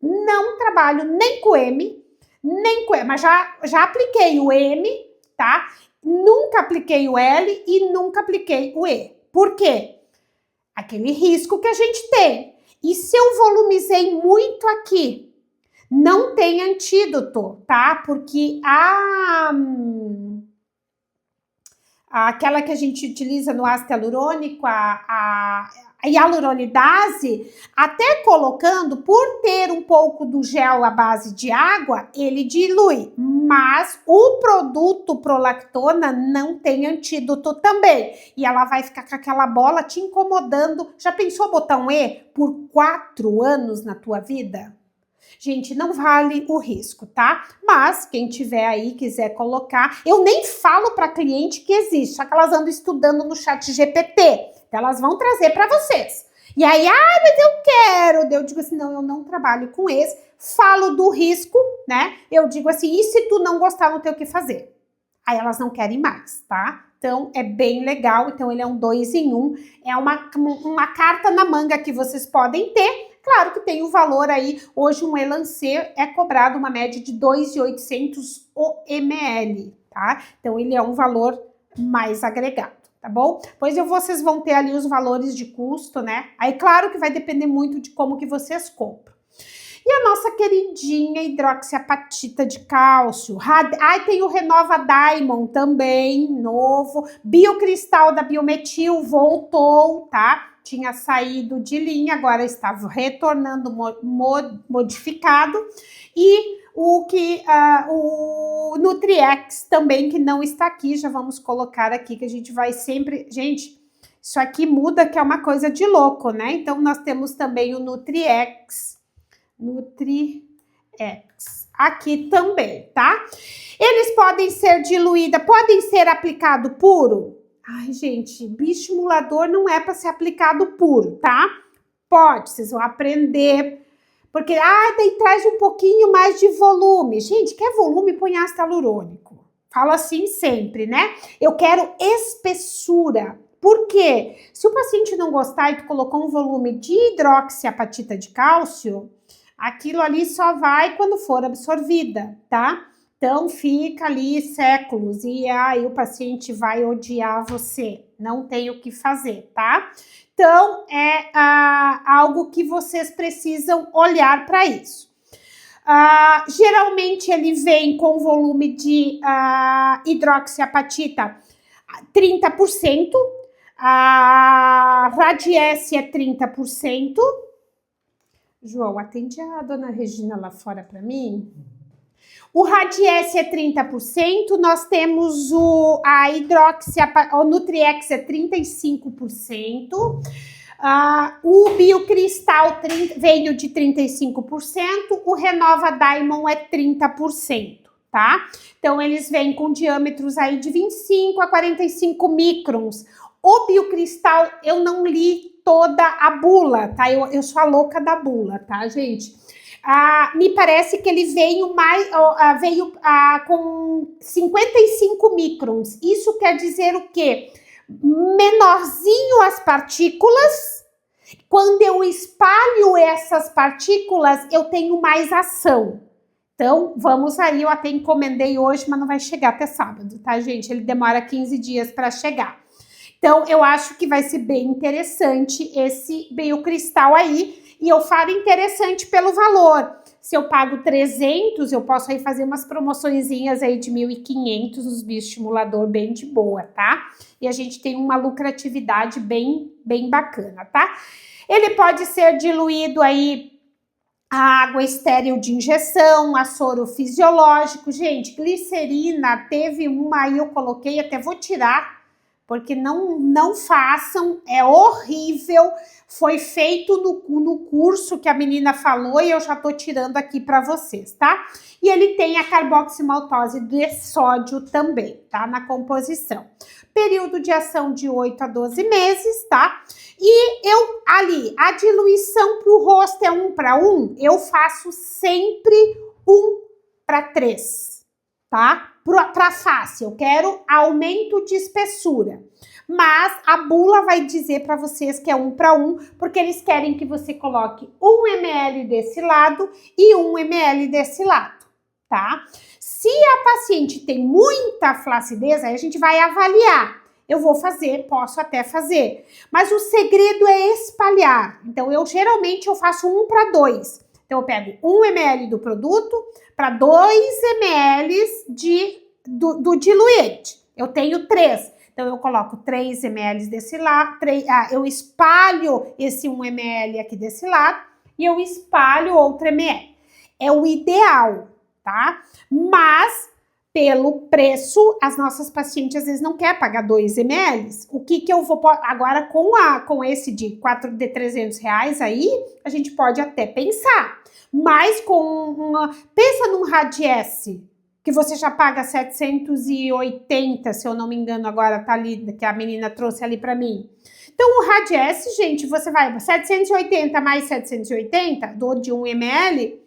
Não trabalho nem com M, nem com E, mas já apliquei o M, tá? Nunca apliquei o L e nunca apliquei o E. Por quê? Aquele risco que a gente tem. E se eu volumizei muito aqui, não tem antídoto, tá? Porque aquela que a gente utiliza no ácido hialurônico, a hialuronidase, até colocando, por ter um pouco do gel à base de água, ele dilui. Mas o produto prolactona não tem antídoto também. E ela vai ficar com aquela bola te incomodando. Já pensou botar um E por 4 anos na tua vida? Gente, não vale o risco, tá? Mas quem tiver aí, quiser colocar, eu nem falo para cliente que existe, só que elas andam estudando no chat GPT, elas vão trazer para vocês. E aí, mas eu quero, eu digo assim, não, eu não trabalho com esse, falo do risco, né? Eu digo assim, e se tu não gostar, não tem o que fazer? Aí elas não querem mais, tá? Então, é bem legal, então ele é um 2 em 1, é uma carta na manga que vocês podem ter. Claro que tem o valor aí, hoje um Elancê é cobrado uma média de 2.800 o ml, tá? Então, ele é um valor mais agregado, tá bom? Pois vocês vão ter ali os valores de custo, né? Aí, claro que vai depender muito de como que vocês compram. E a nossa queridinha hidroxiapatita de cálcio. Tem o Renova Diamond também, novo. Biocristal da Biometil voltou, tá? Tinha saído de linha, agora estava retornando modificado. E o Nutriex também, que não está aqui, já vamos colocar aqui, que a gente vai sempre... Gente, isso aqui muda, que é uma coisa de louco, né? Então, nós temos também o Nutriex, aqui também, tá? Eles podem ser diluídos, podem ser aplicado puro? Ai, gente, bioestimulador não é para ser aplicado puro, tá? Pode, vocês vão aprender, porque, daí traz um pouquinho mais de volume. Gente, quer volume? Põe ácido hialurônico. Falo assim sempre, né? Eu quero espessura. Por quê? Se o paciente não gostar e tu colocou um volume de hidroxiapatita de cálcio, aquilo ali só vai quando for absorvida, tá? Então, fica ali séculos e aí o paciente vai odiar você. Não tem o que fazer, tá? Então, é algo que vocês precisam olhar para isso. Geralmente, ele vem com volume de hidroxiapatita 30%, a Radiesse é 30%. João, atende a dona Regina lá fora para mim. O Radiesse é 30%, nós temos o Nutriex é 35%, o Biocristal veio de 35%, o Renova Diamond é 30%, tá? Então, eles vêm com diâmetros aí de 25 a 45 microns. O Biocristal, eu não li toda a bula, tá? Eu sou a louca da bula, tá, gente? Me parece que ele veio com 55 microns. Isso quer dizer o quê? Menorzinho as partículas Quando eu espalho essas partículas, eu tenho mais ação. Então, vamos aí, eu até encomendei hoje, mas não vai chegar até sábado, tá, gente? Ele demora 15 dias para chegar. Então, eu acho que vai ser bem interessante esse biocristal aí, e eu falo interessante pelo valor. Se eu pago 300, eu posso aí fazer umas promoçõezinhas aí de 1.500 nos bioestimulador, bem de boa, tá? E a gente tem uma lucratividade bem bacana, tá? Ele pode ser diluído aí a água estéril de injeção, a soro fisiológico. Gente, glicerina, teve uma aí, eu coloquei, até vou tirar, porque não façam, é horrível. Foi feito no curso que a menina falou e eu já tô tirando aqui para vocês, tá? E ele tem a carboximaltose de sódio também, tá? Na composição. Período de ação de 8 a 12 meses, tá? E eu, ali, a diluição para o rosto é 1 para 1, eu faço sempre 1 para 3, tá? Para face, eu quero aumento de espessura. Mas a bula vai dizer para vocês que é 1 para 1, porque eles querem que você coloque 1 ml desse lado e 1 ml desse lado, tá? Se a paciente tem muita flacidez, aí a gente vai avaliar. Eu vou fazer, posso até fazer. Mas o segredo é espalhar. Então, geralmente eu faço 1 para 2. Então, eu pego 1 ml do produto para 2 ml do diluente. Eu tenho 3. Então, eu coloco 3 ml desse lado, eu espalho esse 1 ml aqui desse lado e eu espalho outro ml. É o ideal, tá? Mas, pelo preço, as nossas pacientes às vezes não querem pagar 2 ml. O que eu vou... Agora, com esse de 300 reais aí, a gente pode até pensar. Mas pensa num Radiesse, que você já paga 780, se eu não me engano, agora tá ali, que a menina trouxe ali para mim. Então, o Radiesse, gente, você vai 780 mais 780, de 1 ml,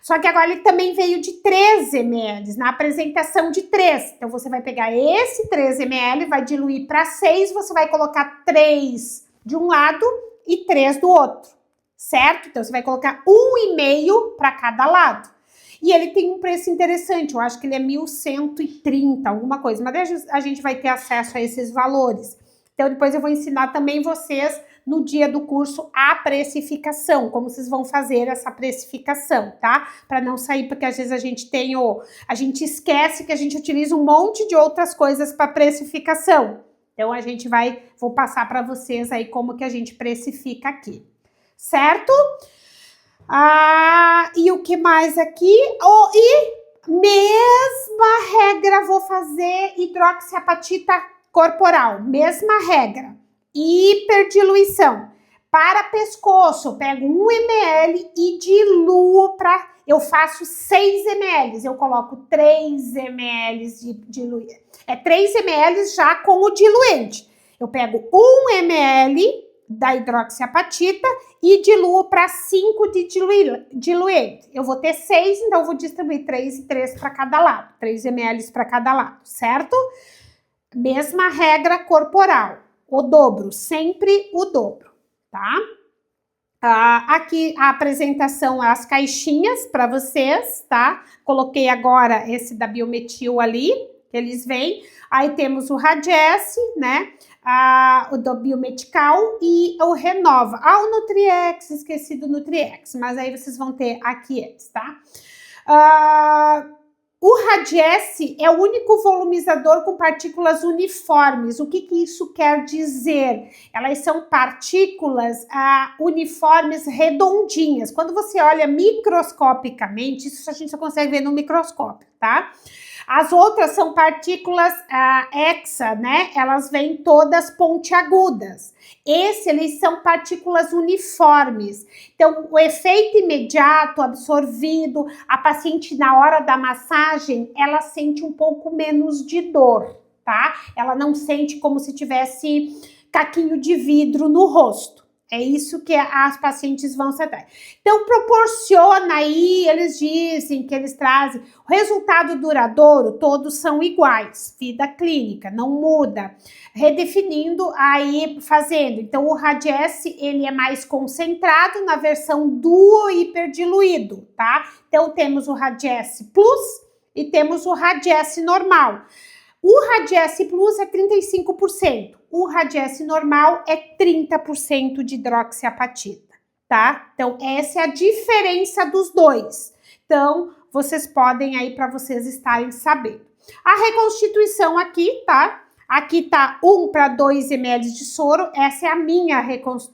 só que agora ele também veio de 3 ml, na apresentação de 3. Então, você vai pegar esse 3 ml, vai diluir para 6, você vai colocar 3 de um lado e 3 do outro, certo? Então, você vai colocar 1,5 para cada lado. E ele tem um preço interessante, eu acho que ele é 1.130, alguma coisa, mas a gente vai ter acesso a esses valores. Então, depois eu vou ensinar também vocês, no dia do curso, a precificação, como vocês vão fazer essa precificação, tá? Para não sair, porque às vezes a gente esquece que a gente utiliza um monte de outras coisas para precificação. Então, vou passar para vocês aí como que a gente precifica aqui, certo? E o que mais aqui? E mesma regra, vou fazer hidroxiapatita corporal, mesma regra. Hiperdiluição. Para pescoço, eu pego 1 ml e diluo eu faço 6 ml, eu coloco 3 ml de diluente. 3 ml já com o diluente. Eu pego 1 ml da hidroxiapatita e diluo para 5 de diluente. Eu vou ter 6, então eu vou distribuir 3 e 3 para cada lado, 3 ml para cada lado, certo? Mesma regra corporal, o dobro, sempre o dobro, tá? Aqui a apresentação, as caixinhas para vocês, tá? Coloquei agora esse da Biometil ali, que eles vêm. Aí temos o Radiesse, né? O do Biomedical e o Renova. O Nutriex, esqueci do Nutriex, mas aí vocês vão ter aqui eles, tá? O Radiesse é o único volumizador com partículas uniformes. O que isso quer dizer? Elas são partículas uniformes redondinhas. Quando você olha microscopicamente, isso a gente só consegue ver no microscópio, tá? As outras são partículas hexa, né? Elas vêm todas pontiagudas. Eles são partículas uniformes. Então, o efeito imediato, absorvido, a paciente na hora da massagem, ela sente um pouco menos de dor, tá? Ela não sente como se tivesse caquinho de vidro no rosto. É isso que as pacientes vão se atrás. Então, proporciona aí, eles dizem que eles trazem o resultado duradouro, todos são iguais, vida clínica, não muda. Redefinindo aí, fazendo. Então, o Radiesse, ele é mais concentrado na versão duo hiperdiluído, tá? Então, temos o Radiesse Plus e temos o Radiesse normal. O Radiesse Plus é 35%, o Radiesse normal é 30% de hidroxiapatita, tá? Então, essa é a diferença dos dois. Então, vocês podem aí para vocês estarem sabendo. A reconstituição aqui, tá? Aqui tá 1 para 2 ml de soro, essa é a minha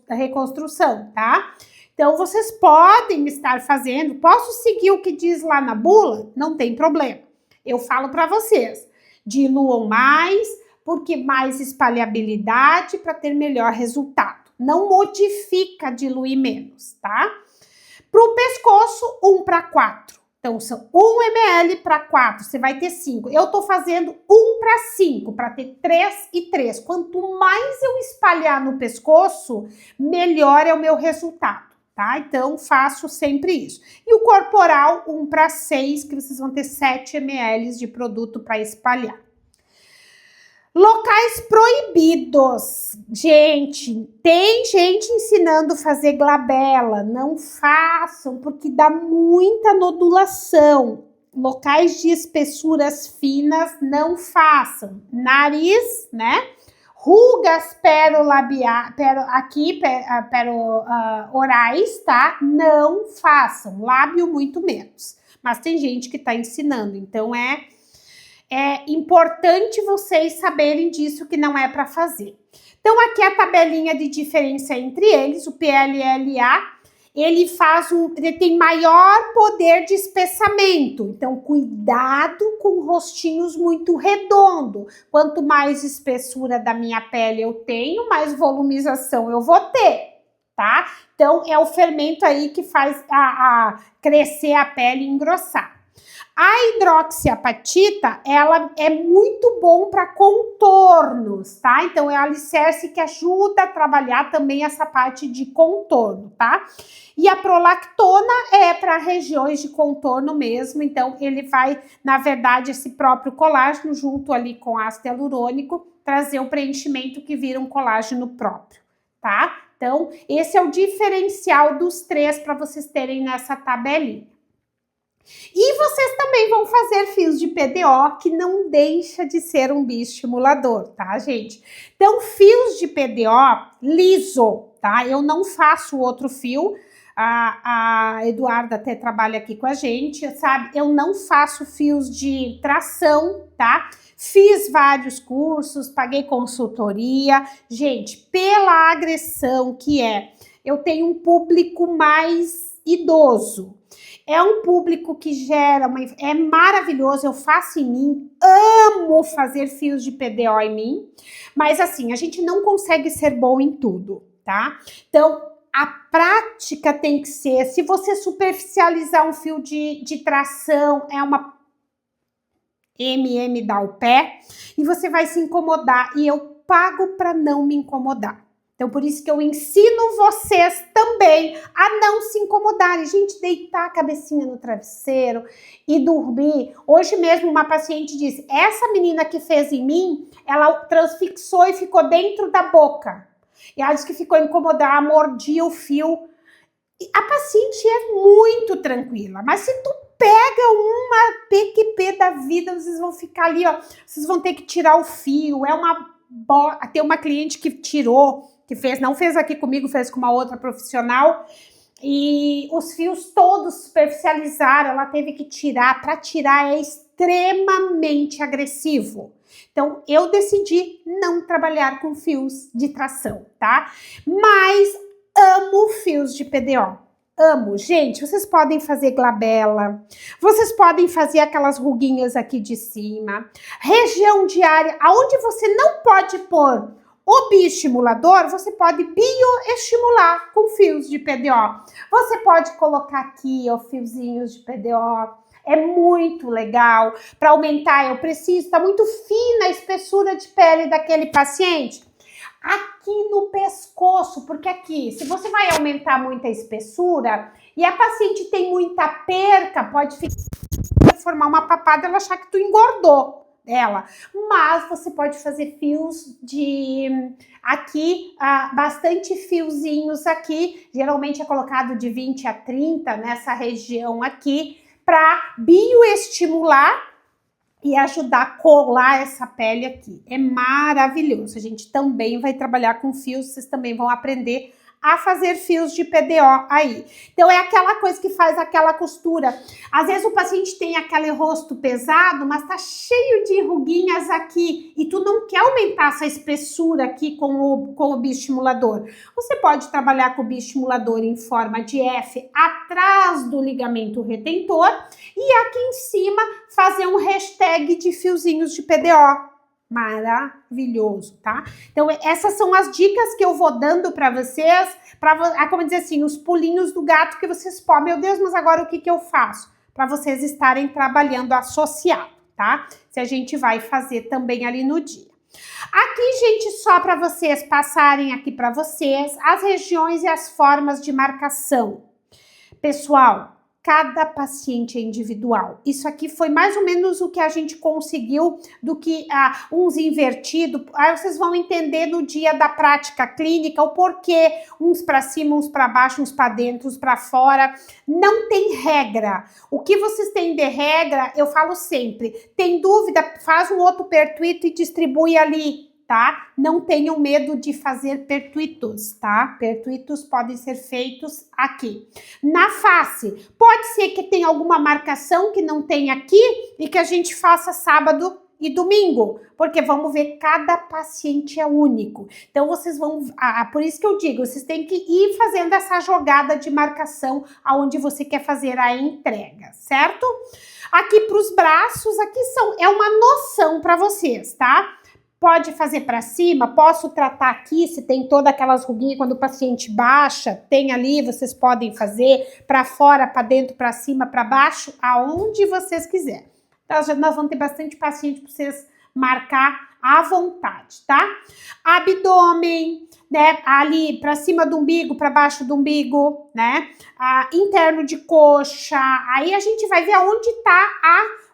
reconstrução, tá? Então, vocês podem estar fazendo, posso seguir o que diz lá na bula? Não tem problema, eu falo para vocês. Diluam mais, porque mais espalhabilidade para ter melhor resultado. Não modifica diluir menos, tá? Para o pescoço, 1 para 4. Então, são 1 ml para 4, você vai ter 5. Eu tô fazendo 1 para 5, para ter 3 e 3. Quanto mais eu espalhar no pescoço, melhor é o meu resultado, tá? Então, faço sempre isso. E o corporal, 1 para 6, que vocês vão ter 7 ml de produto para espalhar. Locais proibidos. Gente, tem gente ensinando a fazer glabela. Não façam, porque dá muita nodulação. Locais de espessuras finas, não façam. Nariz, né? Rugas orais, tá? Não façam. Lábio, muito menos. Mas tem gente que tá ensinando, então é importante vocês saberem disso, que não é para fazer. Então, aqui a tabelinha de diferença entre eles, o PLLA, ele tem maior poder de espessamento. Então, cuidado com rostinhos muito redondo. Quanto mais espessura da minha pele eu tenho, mais volumização eu vou ter, tá? Então, é o fermento aí que faz crescer a pele e engrossar. A hidroxiapatita, ela é muito bom para contornos, tá? Então, é o alicerce que ajuda a trabalhar também essa parte de contorno, tá? E a prolactona é para regiões de contorno mesmo, então ele vai, na verdade, esse próprio colágeno, junto ali com ácido hialurônico, trazer o preenchimento que vira um colágeno próprio, tá? Então, esse é o diferencial dos três para vocês terem nessa tabelinha. E vocês também vão fazer fios de PDO, que não deixa de ser um bioestimulador, tá, gente? Então, fios de PDO liso, tá? Eu não faço outro fio, a Eduarda até trabalha aqui com a gente, sabe? Eu não faço fios de tração, tá? Fiz vários cursos, paguei consultoria. Gente, pela agressão que eu tenho um público mais idoso. É um público que gera, é maravilhoso, eu faço em mim, amo fazer fios de PDO em mim, mas assim, a gente não consegue ser bom em tudo, tá? Então, a prática tem que ser, se você superficializar um fio de tração, é uma dá o pé, e você vai se incomodar, e eu pago para não me incomodar. Então, por isso que eu ensino vocês também a não se incomodarem. Gente, deitar a cabecinha no travesseiro e dormir. Hoje mesmo uma paciente disse, essa menina que fez em mim, ela transfixou e ficou dentro da boca. E ela disse que ficou incomodada, mordia o fio. E a paciente é muito tranquila, mas se tu pega uma PQP da vida, vocês vão ficar ali, ó, vocês vão ter que tirar o fio. Tem uma cliente que tirou, não fez aqui comigo, fez com uma outra profissional, e os fios todos superficializaram, ela teve que tirar, para tirar é extremamente agressivo. Então, eu decidi não trabalhar com fios de tração, tá? Mas amo fios de PDO. Amo, gente, vocês podem fazer glabela, vocês podem fazer aquelas ruguinhas aqui de cima, região de área, aonde você não pode pôr o bioestimulador, você pode bioestimular com fios de PDO. Você pode colocar aqui, ó, fiozinhos de PDO. É muito legal para aumentar. Tá muito fina a espessura de pele daquele paciente. Aqui no pescoço osso, porque aqui, se você vai aumentar muito a espessura e a paciente tem muita perca, pode formar uma papada e ela achar que tu engordou ela. Mas você pode fazer fios de aqui, bastante fiozinhos aqui, geralmente é colocado de 20 a 30 nessa região aqui, para bioestimular e ajudar a colar essa pele aqui. É maravilhoso. A gente também vai trabalhar com fios, vocês também vão aprender a fazer fios de PDO aí. Então, é aquela coisa que faz aquela costura. Às vezes o paciente tem aquele rosto pesado, mas tá cheio de ruguinhas aqui e tu não quer aumentar essa espessura aqui com o bioestimulador. Você pode trabalhar com o bioestimulador em forma de F atrás do ligamento retentor e aqui em cima fazer um hashtag de fiozinhos de PDO. Maravilhoso, tá? Então, essas são as dicas que eu vou dando para vocês, como dizer assim, os pulinhos do gato que vocês podem. Meu Deus, mas agora o que eu faço? Para vocês estarem trabalhando associado, tá? Se a gente vai fazer também ali no dia. Aqui, gente, só para vocês passarem aqui para vocês as regiões e as formas de marcação. Pessoal, cada paciente é individual. Isso aqui foi mais ou menos o que a gente conseguiu do que uns invertidos. Aí vocês vão entender no dia da prática clínica o porquê, uns para cima, uns para baixo, uns para dentro, uns para fora. Não tem regra. O que vocês têm de regra, eu falo sempre. Tem dúvida? Faz um outro pertuito e distribui ali. Tá? Não tenham medo de fazer pertuitos, tá? Pertuitos podem ser feitos aqui. Na face, pode ser que tenha alguma marcação que não tem aqui e que a gente faça sábado e domingo, porque vamos ver, cada paciente é único. Então, vocês vão... por isso que eu digo, vocês têm que ir fazendo essa jogada de marcação aonde você quer fazer a entrega, certo? Aqui para os braços, aqui é uma noção para vocês, tá? Pode fazer para cima, posso tratar aqui, se tem todas aquelas ruguinhas, quando o paciente baixa, tem ali, vocês podem fazer para fora, para dentro, para cima, para baixo, aonde vocês quiserem. Então, nós vamos ter bastante paciente para vocês marcar à vontade, tá? Abdômen, né, ali para cima do umbigo, para baixo do umbigo, né? Interno de coxa, aí a gente vai ver aonde tá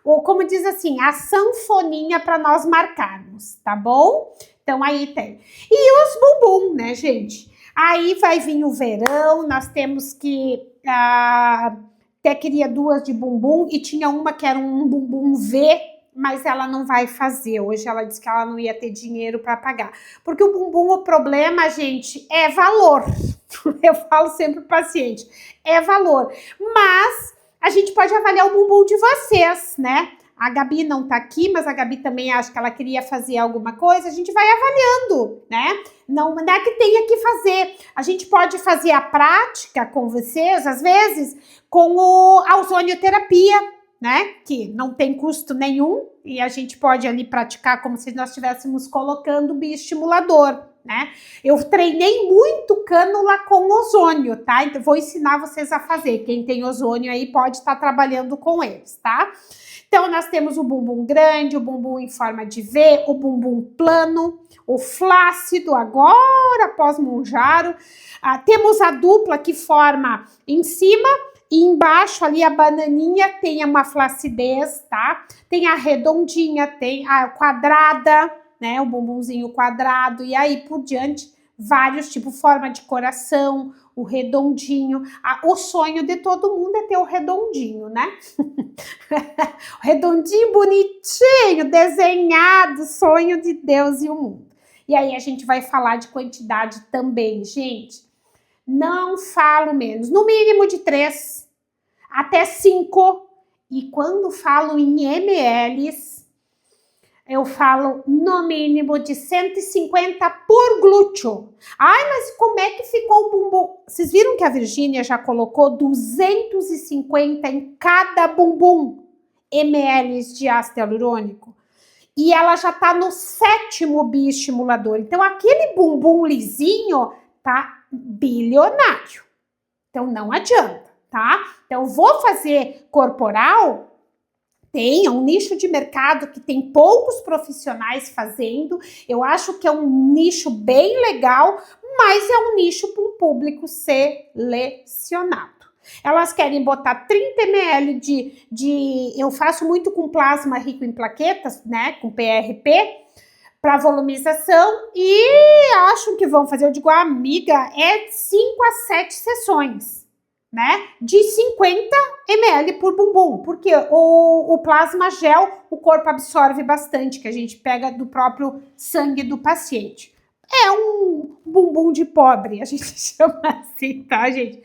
ou como diz assim, a sanfoninha para nós marcarmos, tá bom? Então, aí tem. E os bumbum, né, gente? Aí vai vir o verão, nós temos que... até queria 2 de bumbum e tinha uma que era um bumbum V, mas ela não vai fazer. Hoje ela disse que ela não ia ter dinheiro para pagar. Porque o bumbum, o problema, gente, é valor. Eu falo sempre pro paciente, é valor. Mas... a gente pode avaliar o bumbum de vocês, né? A Gabi não tá aqui, mas a Gabi também acha que ela queria fazer alguma coisa. A gente vai avaliando, né? Não é que tenha que fazer. A gente pode fazer a prática com vocês, às vezes, com a ozonioterapia, né? Que não tem custo nenhum e a gente pode ali praticar como se nós estivéssemos colocando bioestimulador, né? Eu treinei muito cânula com ozônio, tá? Então, vou ensinar vocês a fazer. Quem tem ozônio aí pode estar trabalhando com eles, tá? Então, nós temos o bumbum grande, o bumbum em forma de V, o bumbum plano, o flácido agora, após Monjaro. Temos a dupla que forma em cima e embaixo ali a bananinha tem uma flacidez, tá? Tem a redondinha, tem a quadrada, né, o bumbumzinho quadrado, e aí por diante, vários tipos, forma de coração, o redondinho. O sonho de todo mundo é ter o redondinho, né? O redondinho, bonitinho, desenhado, sonho de Deus e o mundo. E aí a gente vai falar de quantidade também, gente. Não falo menos, no mínimo de 3 até 5. E quando falo em ml, eu falo no mínimo de 150 por glúteo. Ai, mas como é que ficou o bumbum? Vocês viram que a Virgínia já colocou 250 em cada bumbum ml de ácido hialurônico? E ela já tá no 7º bioestimulador. Então, aquele bumbum lisinho tá bilionário. Então, não adianta, tá? Então, vou fazer corporal... Tem um nicho de mercado que tem poucos profissionais fazendo, eu acho que é um nicho bem legal, mas é um nicho para um público selecionado. Elas querem botar 30 ml eu faço muito com plasma rico em plaquetas, né, com PRP, para volumização, e acham que vão fazer. Eu digo, amiga, é 5 a 7 sessões, né, de 50 ml por bumbum, porque o plasma gel, o corpo absorve bastante, que a gente pega do próprio sangue do paciente. É um bumbum de pobre, a gente chama assim, tá, gente?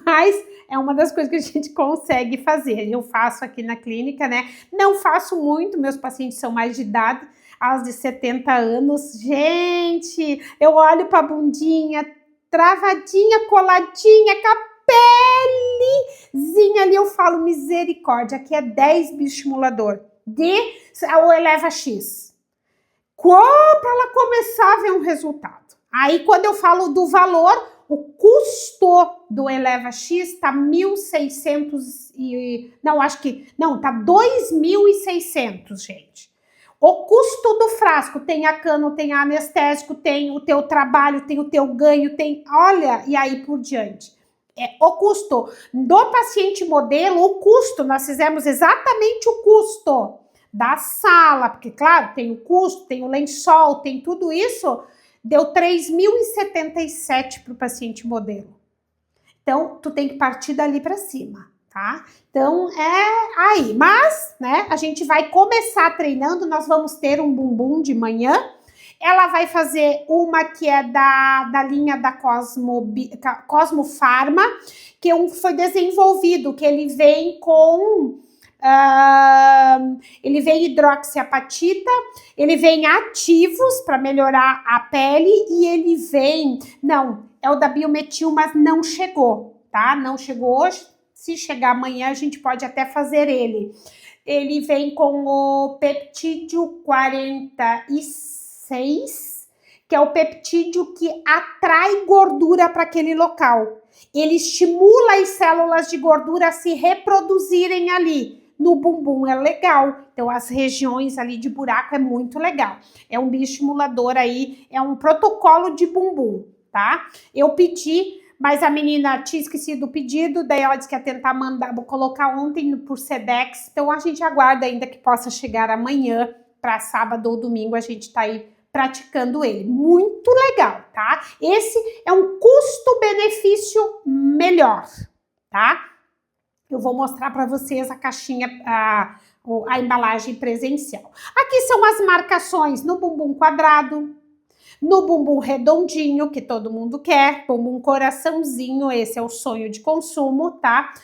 Mas é uma das coisas que a gente consegue fazer. Eu faço aqui na clínica, né? Não faço muito, meus pacientes são mais de idade, aos de 70 anos. Gente, eu olho pra bundinha, travadinha, coladinha, com a pelezinha ali, eu falo, misericórdia, aqui é 10 bioestimulador ou Eleva X. Para ela começar a ver um resultado. Aí, quando eu falo do valor, o custo do Eleva X tá 1.600 e... Não, acho que... Não, tá 2.600, gente. O custo do frasco, tem a cano, tem a anestésico, tem o teu trabalho, tem o teu ganho, tem... Olha, e aí por diante. O custo do paciente modelo, o custo, nós fizemos exatamente o custo da sala, porque, claro, tem o custo, tem o lençol, tem tudo isso, deu 3.077 para o paciente modelo. Então, tu tem que partir dali para cima, tá? Então, é aí. Mas, né, a gente vai começar treinando, nós vamos ter um bumbum de manhã. Ela vai fazer uma que é da linha da Cosmo Pharma, que foi desenvolvido, que ele vem com... ele vem hidroxiapatita, ele vem ativos para melhorar a pele e ele vem... Não, é o da Biometil, mas não chegou, tá? Não chegou hoje. Se chegar amanhã, a gente pode até fazer ele. Ele vem com o peptídeo 46, que é o peptídeo que atrai gordura para aquele local. Ele estimula as células de gordura a se reproduzirem ali. No bumbum é legal, então as regiões ali de buraco é muito legal. É um bioestimulador aí, é um protocolo de bumbum, tá? Eu pedi, mas a menina tinha esquecido o pedido, daí ela disse que ia tentar mandar, vou colocar ontem por Sedex, então a gente aguarda ainda que possa chegar amanhã, para sábado ou domingo a gente tá aí praticando ele. Muito legal, tá? Esse é um custo-benefício melhor, tá? Eu vou mostrar para vocês a caixinha, a embalagem presencial. Aqui são as marcações no bumbum quadrado, no bumbum redondinho, que todo mundo quer, bumbum coraçãozinho, esse é o sonho de consumo, tá?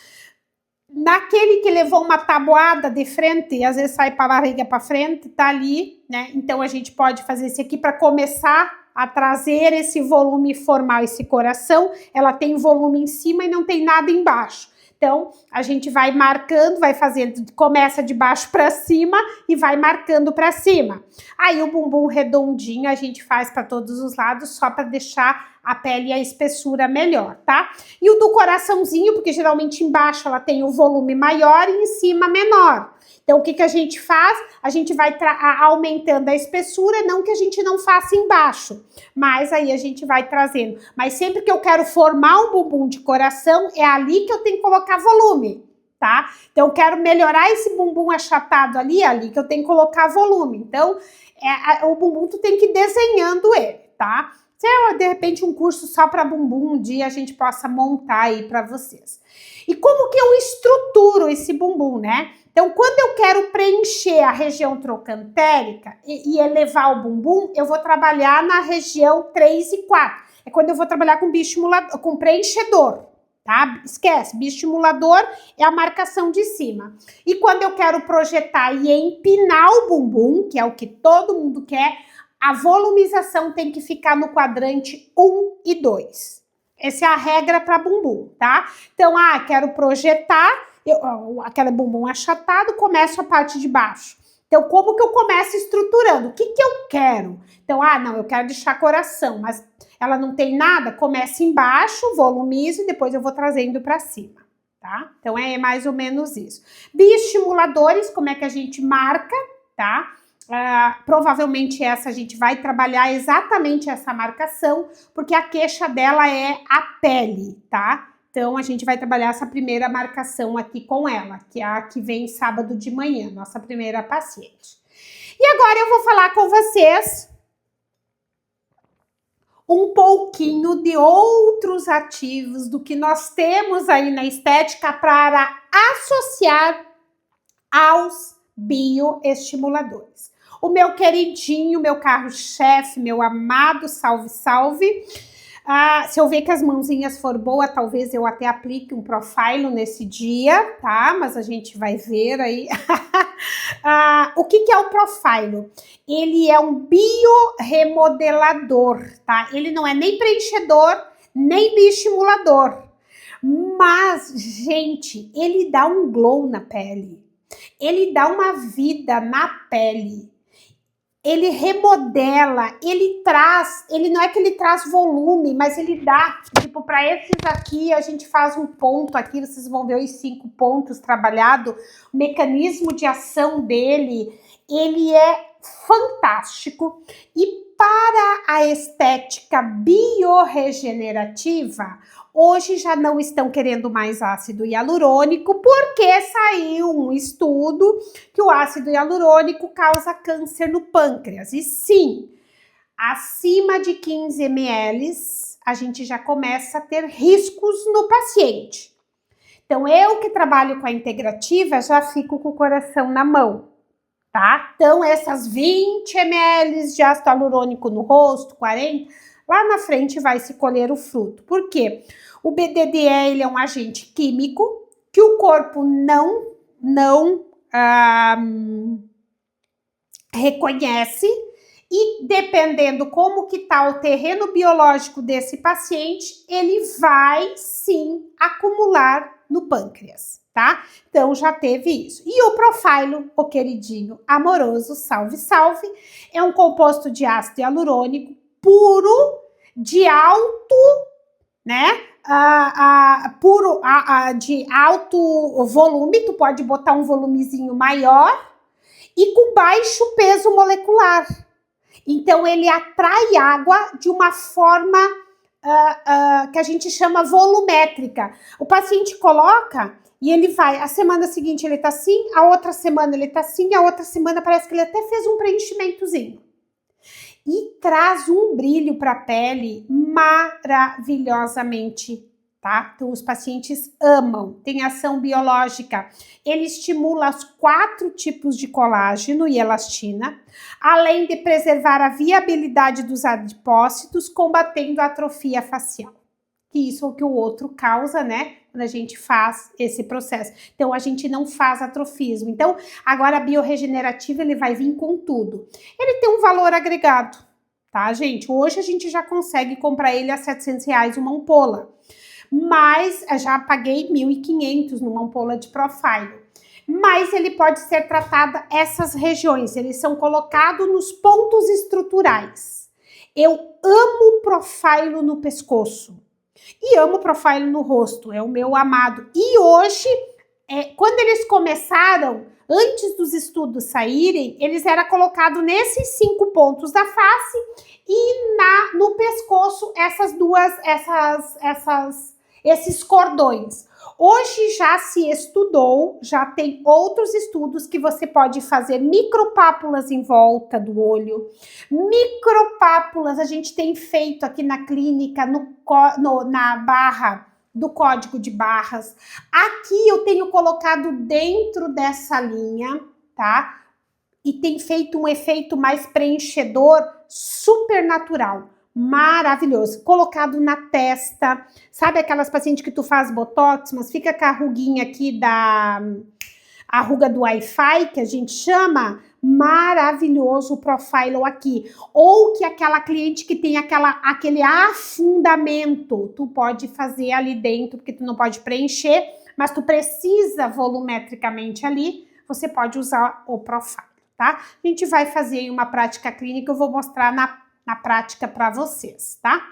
Naquele que levou uma tabuada de frente, e às vezes sai para a barriga para frente, tá ali, né? Então a gente pode fazer esse aqui para começar a trazer esse volume formal, esse coração. Ela tem volume em cima e não tem nada embaixo. Então, a gente vai marcando, vai fazendo, começa de baixo para cima e vai marcando para cima. Aí o bumbum redondinho a gente faz para todos os lados, só para deixar a pele e a espessura melhor, tá? E o do coraçãozinho, porque geralmente embaixo ela tem o volume maior e em cima menor. Então, o que a gente faz? A gente vai aumentando a espessura, não que a gente não faça embaixo, mas aí a gente vai trazendo. Mas sempre que eu quero formar um bumbum de coração, é ali que eu tenho que colocar volume, tá? Então, eu quero melhorar esse bumbum achatado ali, ali que eu tenho que colocar volume. Então, o bumbum tu tem que ir desenhando ele, tá? Se é, de repente, um curso só para bumbum, um dia a gente possa montar aí para vocês. E como que eu estruturo esse bumbum, né? Então, quando eu quero preencher a região trocantérica e elevar o bumbum, eu vou trabalhar na região 3 e 4. É quando eu vou trabalhar com bioestimulador, com preenchedor, tá? Esquece, bioestimulador é a marcação de cima. E quando eu quero projetar e empinar o bumbum, que é o que todo mundo quer, a volumização tem que ficar no quadrante 1 e 2. Essa é a regra para bumbum, tá? Então, quero projetar, aquele bumbum achatado, começo a parte de baixo. Então, como que eu começo estruturando? O que eu quero? Então, não, eu quero deixar coração, mas ela não tem nada, começa embaixo, volumizo e depois eu vou trazendo para cima, tá? Então, é mais ou menos isso. Bioestimuladores, como é que a gente marca, tá? Provavelmente essa a gente vai trabalhar exatamente essa marcação, porque a queixa dela é a pele, tá? Então, a gente vai trabalhar essa primeira marcação aqui com ela, que é a que vem sábado de manhã, nossa primeira paciente. E agora eu vou falar com vocês um pouquinho de outros ativos do que nós temos aí na estética para associar aos bioestimuladores. O meu queridinho, meu carro-chefe, meu amado salve, salve. Se eu ver que as mãozinhas for boa, talvez eu até aplique um profile nesse dia, tá? Mas a gente vai ver aí. O que é o profile? Ele é um bioremodelador, tá? Ele não é nem preenchedor, nem bioestimulador. Mas, gente, ele dá um glow na pele. Ele dá uma vida na pele. Ele remodela, ele não é que ele traz volume, mas ele dá, tipo, para esses aqui, a gente faz um ponto aqui, vocês vão ver os 5 pontos trabalhado, o mecanismo de ação dele, ele é fantástico. E para a estética biorregenerativa, hoje já não estão querendo mais ácido hialurônico, porque saiu um estudo que o ácido hialurônico causa câncer no pâncreas. E sim, acima de 15 ml, a gente já começa a ter riscos no paciente. Então, eu que trabalho com a integrativa, já fico com o coração na mão, tá? Então, essas 20 ml de ácido hialurônico no rosto, 40, lá na frente vai se colher o fruto. Por quê? O BDDE, ele é um agente químico que o corpo não reconhece e, dependendo como que tá o terreno biológico desse paciente, ele vai sim acumular no pâncreas, tá? Então já teve isso. E o Profilo, o queridinho amoroso, salve, salve, é um composto de ácido hialurônico puro, de alto, né? De alto volume, tu pode botar um volumezinho maior e com baixo peso molecular. Então, ele atrai água de uma forma que a gente chama volumétrica. O paciente coloca e ele vai, a semana seguinte ele tá assim, a outra semana ele tá assim, a outra semana parece que ele até fez um preenchimentozinho. E traz um brilho para a pele maravilhosamente, tá? Então, os pacientes amam, tem ação biológica. Ele estimula os 4 tipos de colágeno e elastina, além de preservar a viabilidade dos adipócitos, combatendo a atrofia facial. Que isso é o que o outro causa, né? Quando a gente faz esse processo. Então, a gente não faz atrofismo. Então, agora a biorregenerativa, ele vai vir com tudo. Ele tem um valor agregado, tá, gente? Hoje a gente já consegue comprar ele a R$700 uma ampola. Mas já paguei 1.500 numa ampola de Profile. Mas ele pode ser tratado essas regiões. Eles são colocados nos pontos estruturais. Eu amo Profile no pescoço. E amo Profile no rosto, é o meu amado. E hoje, quando eles começaram, antes dos estudos saírem, eles eram colocados nesses 5 pontos da face e no pescoço esses cordões. Hoje já se estudou, já tem outros estudos que você pode fazer micropápulas em volta do olho. Micropápulas a gente tem feito aqui na clínica, na barra do código de barras. Aqui eu tenho colocado dentro dessa linha, tá? E tem feito um efeito mais preenchedor, super natural. Maravilhoso, colocado na testa, sabe aquelas pacientes que tu faz botox, mas fica com a ruguinha aqui a ruga do Wi-Fi, que a gente chama, maravilhoso o Profile aqui, ou que aquela cliente que tem aquele afundamento, tu pode fazer ali dentro, porque tu não pode preencher, mas tu precisa volumetricamente ali, você pode usar o Profile, tá? A gente vai fazer uma prática clínica, eu vou mostrar na prática para vocês, tá?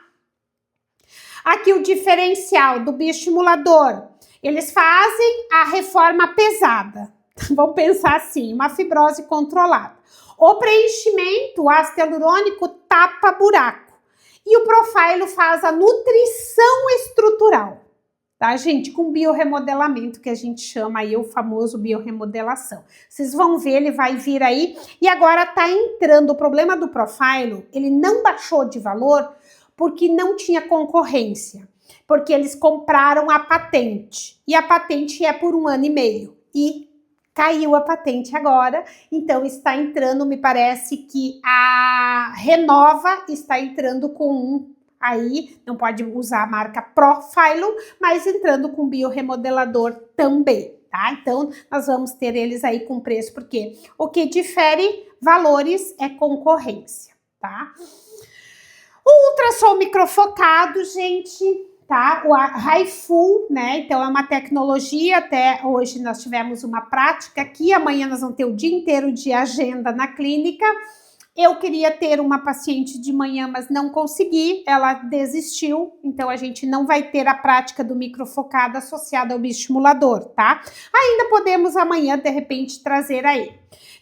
Aqui o diferencial do bioestimulador. Eles fazem a reforma pesada, Vamos pensar assim, uma fibrose controlada. O preenchimento, o ácido hialurônico tapa buraco. E o Profilo faz a nutrição estrutural, tá, gente? Com biorremodelamento, que a gente chama aí o famoso biorremodelação. Vocês vão ver, ele vai vir aí. E agora tá entrando, o problema do Profilo, ele não baixou de valor porque não tinha concorrência. Porque eles compraram a patente. E a patente é por 1 ano e meio. E caiu a patente agora, então está entrando, me parece que a Renova está entrando com um aí, não pode usar a marca Profilo, mas entrando com biorremodelador também, tá? Então, nós vamos ter eles aí com preço, porque o que difere valores é concorrência, tá? O ultrassom microfocado, gente, tá? O HIFU, né? Então é uma tecnologia, até hoje nós tivemos uma prática aqui, amanhã nós vamos ter o dia inteiro de agenda na clínica. Eu queria ter uma paciente de manhã, mas não consegui, ela desistiu, então a gente não vai ter a prática do microfocado associada ao bioestimulador, tá? Ainda podemos amanhã, de repente, trazer aí.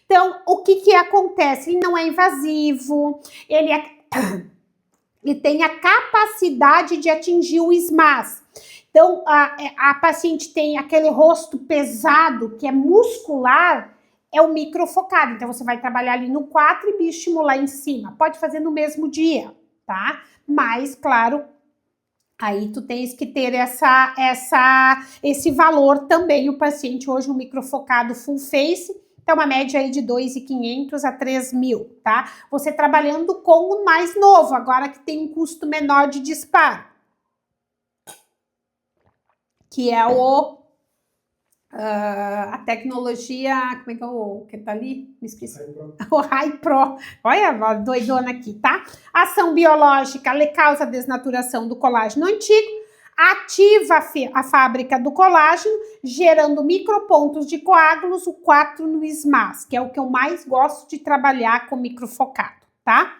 Então, o que acontece? Ele não é invasivo, ele tem a capacidade de atingir o SMAS. Então, a paciente tem aquele rosto pesado, que é muscular, é o microfocado. Então, você vai trabalhar ali no 4 e bioestimular em cima. Pode fazer no mesmo dia, tá? Mas, claro, aí tu tens que ter esse valor também. O paciente hoje, um microfocado full face, então, uma média aí de 2.500 a 3.000, tá? Você trabalhando com o mais novo, agora que tem um custo menor de disparo. Que é a tecnologia, como é que é o que tá ali? Me esqueci. O HiPro. Olha a doidona aqui, tá? Ação biológica, ela causa a desnaturação do colágeno antigo, ativa a fábrica do colágeno, gerando micropontos de coágulos, o 4 no SMAS, que é o que eu mais gosto de trabalhar com microfocado, tá?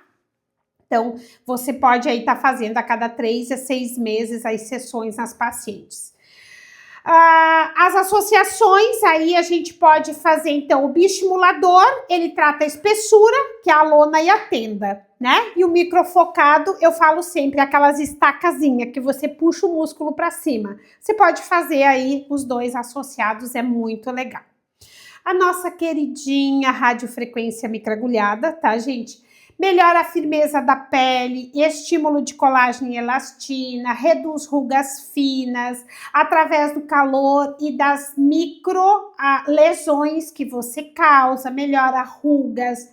Então, você pode aí estar fazendo a cada 3 a 6 meses as sessões nas pacientes. As associações, aí a gente pode fazer, então, o bioestimulador, ele trata a espessura, que é a lona e a tenda, né? E o microfocado, eu falo sempre, aquelas estacazinhas que você puxa o músculo para cima. Você pode fazer aí os dois associados, é muito legal. A nossa queridinha radiofrequência microagulhada, tá, gente? Melhora a firmeza da pele, estímulo de colágeno e elastina, reduz rugas finas, através do calor e das micro lesões que você causa, melhora rugas,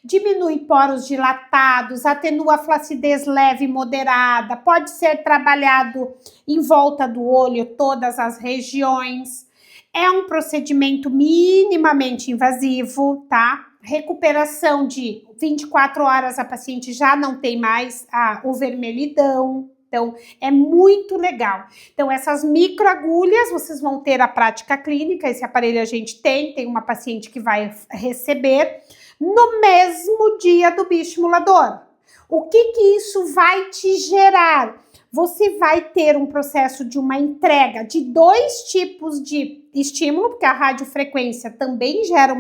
diminui poros dilatados, atenua a flacidez leve e moderada, pode ser trabalhado em volta do olho, todas as regiões. É um procedimento minimamente invasivo, tá? Recuperação de 24 horas, a paciente já não tem mais o vermelhidão. Então, é muito legal. Então, essas microagulhas, vocês vão ter a prática clínica. Esse aparelho a gente tem uma paciente que vai receber no mesmo dia do bioestimulador. O que isso vai te gerar? Você vai ter um processo de uma entrega de 2 tipos de estímulo, porque a radiofrequência também gera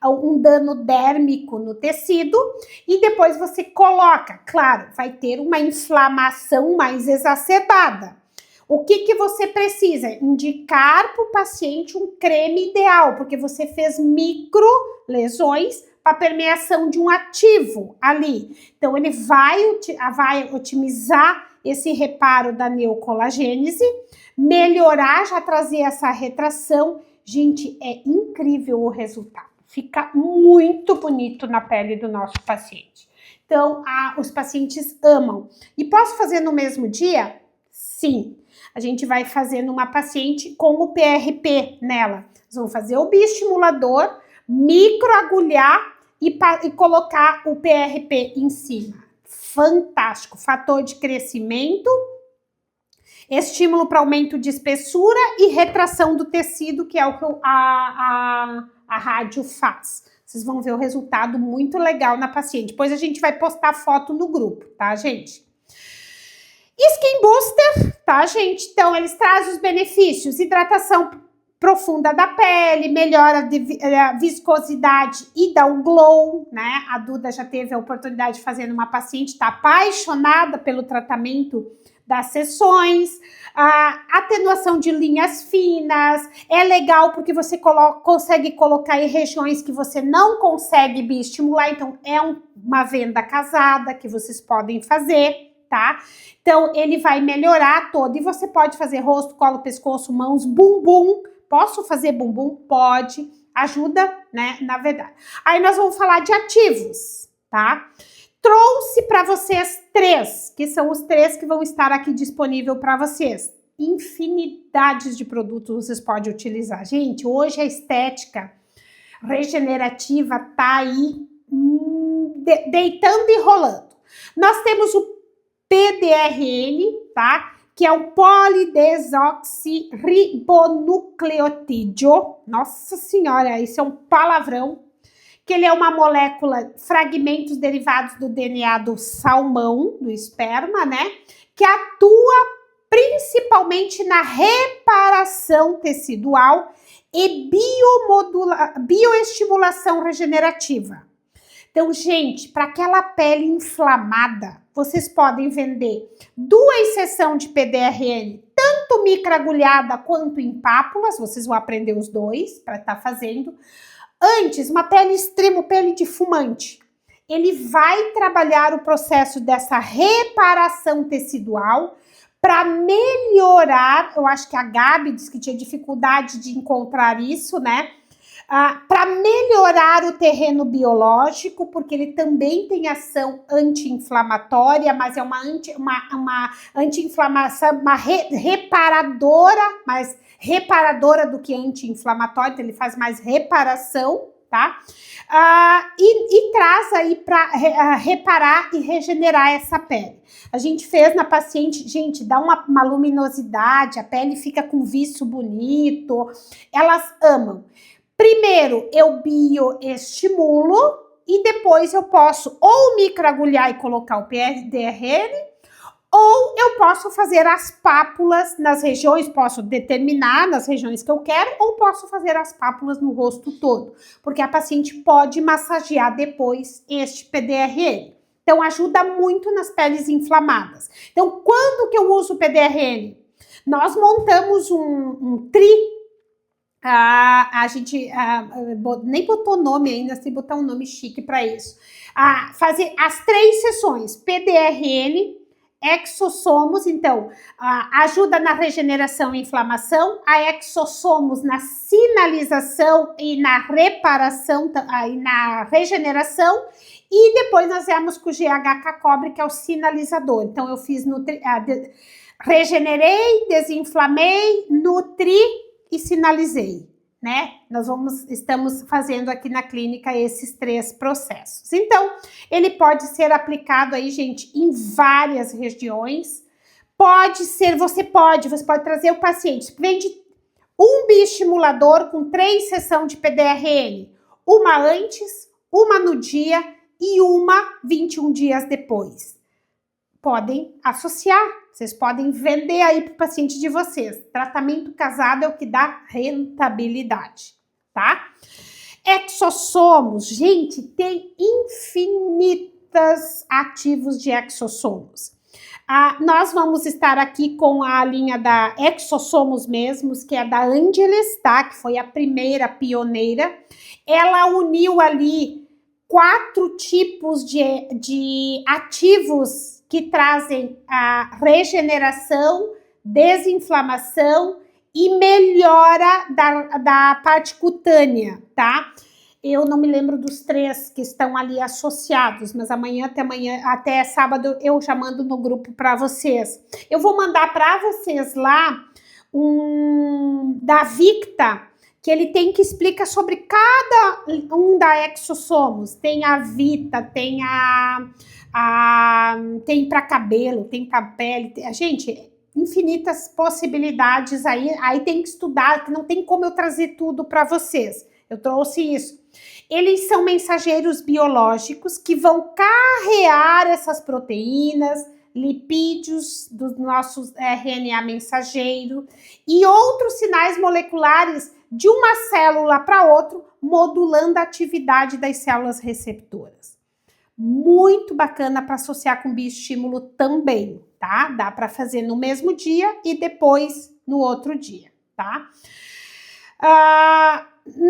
um dano dérmico no tecido, e depois você coloca, claro, vai ter uma inflamação mais exacerbada. O que você precisa? Indicar para o paciente um creme ideal, porque você fez micro lesões para permeação de um ativo ali. Então, ele vai otimizar esse reparo da neocolagênese, melhorar, já trazer essa retração. Gente, é incrível o resultado. Fica muito bonito na pele do nosso paciente. Então, os pacientes amam. E posso fazer no mesmo dia? Sim. A gente vai fazer numa paciente com o PRP nela. Nós vamos fazer o bioestimulador, microagulhar e colocar o PRP em cima. Fantástico. Fator de crescimento, estímulo para aumento de espessura e retração do tecido, que é o que a rádio faz. Vocês vão ver o resultado muito legal na paciente. Depois a gente vai postar foto no grupo, tá, gente? Skin Booster, tá, gente? Então, eles trazem os benefícios: hidratação profunda da pele, melhora a viscosidade e dá um glow, né? A Duda já teve a oportunidade de fazer numa paciente, tá apaixonada pelo tratamento das sessões, a atenuação de linhas finas, é legal porque você consegue colocar em regiões que você não consegue bioestimular, então é uma venda casada que vocês podem fazer, tá? Então ele vai melhorar todo, e você pode fazer rosto, colo, pescoço, mãos, bumbum. Posso fazer bumbum? Pode, ajuda, né, na verdade. Aí nós vamos falar de ativos, tá? Trouxe para vocês 3, que são os 3 que vão estar aqui disponível para vocês. Infinidades de produtos vocês podem utilizar. Gente, hoje a estética regenerativa tá aí deitando e rolando. Nós temos o PDRN, tá? Que é o polidesoxirribonucleotídeo. Nossa senhora, isso é um palavrão. Que ele é uma molécula, fragmentos derivados do DNA do salmão, do esperma, né? Que atua principalmente na reparação tecidual e bioestimulação regenerativa. Então, gente, para aquela pele inflamada, vocês podem vender 2 sessões de PDRN, tanto microagulhada quanto em pápulas, vocês vão aprender os 2 para estar fazendo. Antes, uma pele extremo, pele de fumante, ele vai trabalhar o processo dessa reparação tecidual para melhorar, eu acho que a Gabi disse que tinha dificuldade de encontrar isso, né? Para melhorar o terreno biológico, porque ele também tem ação anti-inflamatória, mas é uma anti-inflamação, uma reparadora, mas reparadora do que anti-inflamatória, então ele faz mais reparação, tá? E traz aí para reparar e regenerar essa pele. A gente fez na paciente, gente, dá uma luminosidade, a pele fica com viço bonito, elas amam. Primeiro, eu bioestimulo e depois eu posso ou microagulhar e colocar o PDRN, ou eu posso fazer as pápulas nas regiões, posso determinar nas regiões que eu quero, ou posso fazer as pápulas no rosto todo, porque a paciente pode massagear depois este PDRN. Então, ajuda muito nas peles inflamadas. Então, quando que eu uso o PDRN? Nós montamos um tri. A gente nem botou nome ainda, sem botar um nome chique para isso. Fazer as 3 sessões, PDRN, exossomos, então, ajuda na regeneração e inflamação, a exossomos na sinalização e na reparação, e na regeneração, e depois nós viemos com o GHK Cobre, que é o sinalizador. Então, eu fiz regenerei, desinflamei, nutri e sinalizei, né? Estamos fazendo aqui na clínica esses 3 processos. Então, ele pode ser aplicado aí, gente, em várias regiões. Você pode trazer o paciente. Vende um bioestimulador com 3 sessões de PDRN. Uma antes, uma no dia e uma 21 dias depois. Podem associar. Vocês podem vender aí para o paciente de vocês. Tratamento casado é o que dá rentabilidade, tá? Exossomos, gente, tem infinitos ativos de exossomos. Nós vamos estar aqui com a linha da Exossomos mesmos, que é da Angeles, tá? Que foi a primeira pioneira. Ela uniu ali 4 tipos de ativos que trazem a regeneração, desinflamação e melhora da parte cutânea, tá? Eu não me lembro dos 3 que estão ali associados, mas até sábado, eu já mando no grupo para vocês. Eu vou mandar para vocês lá da Victa, que ele tem que explicar sobre cada um da Exossomos. Tem a Vita, tem tem para cabelo, tem para pele, gente, infinitas possibilidades aí tem que estudar, que não tem como eu trazer tudo para vocês. Eu trouxe isso. Eles são mensageiros biológicos que vão carrear essas proteínas, lipídios dos nossos RNA mensageiro e outros sinais moleculares de uma célula para outra, modulando a atividade das células receptoras. Muito bacana para associar com bioestímulo também, tá? Dá para fazer no mesmo dia e depois no outro dia, tá?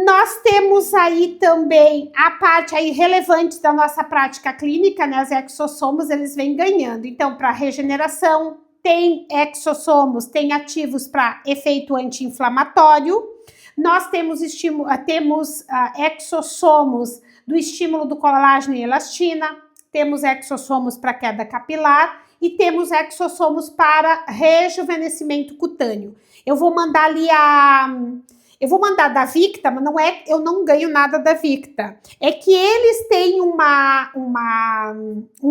Nós temos aí também a parte aí relevante da nossa prática clínica, né? Os exossomos, eles vêm ganhando. Então, para regeneração, tem exossomos, tem ativos para efeito anti-inflamatório. Nós temos exossomos do estímulo do colágeno e elastina, temos exossomos para queda capilar e temos exossomos para rejuvenescimento cutâneo. Eu vou mandar ali eu vou mandar da Victa, mas eu não ganho nada da Victa. É que eles têm um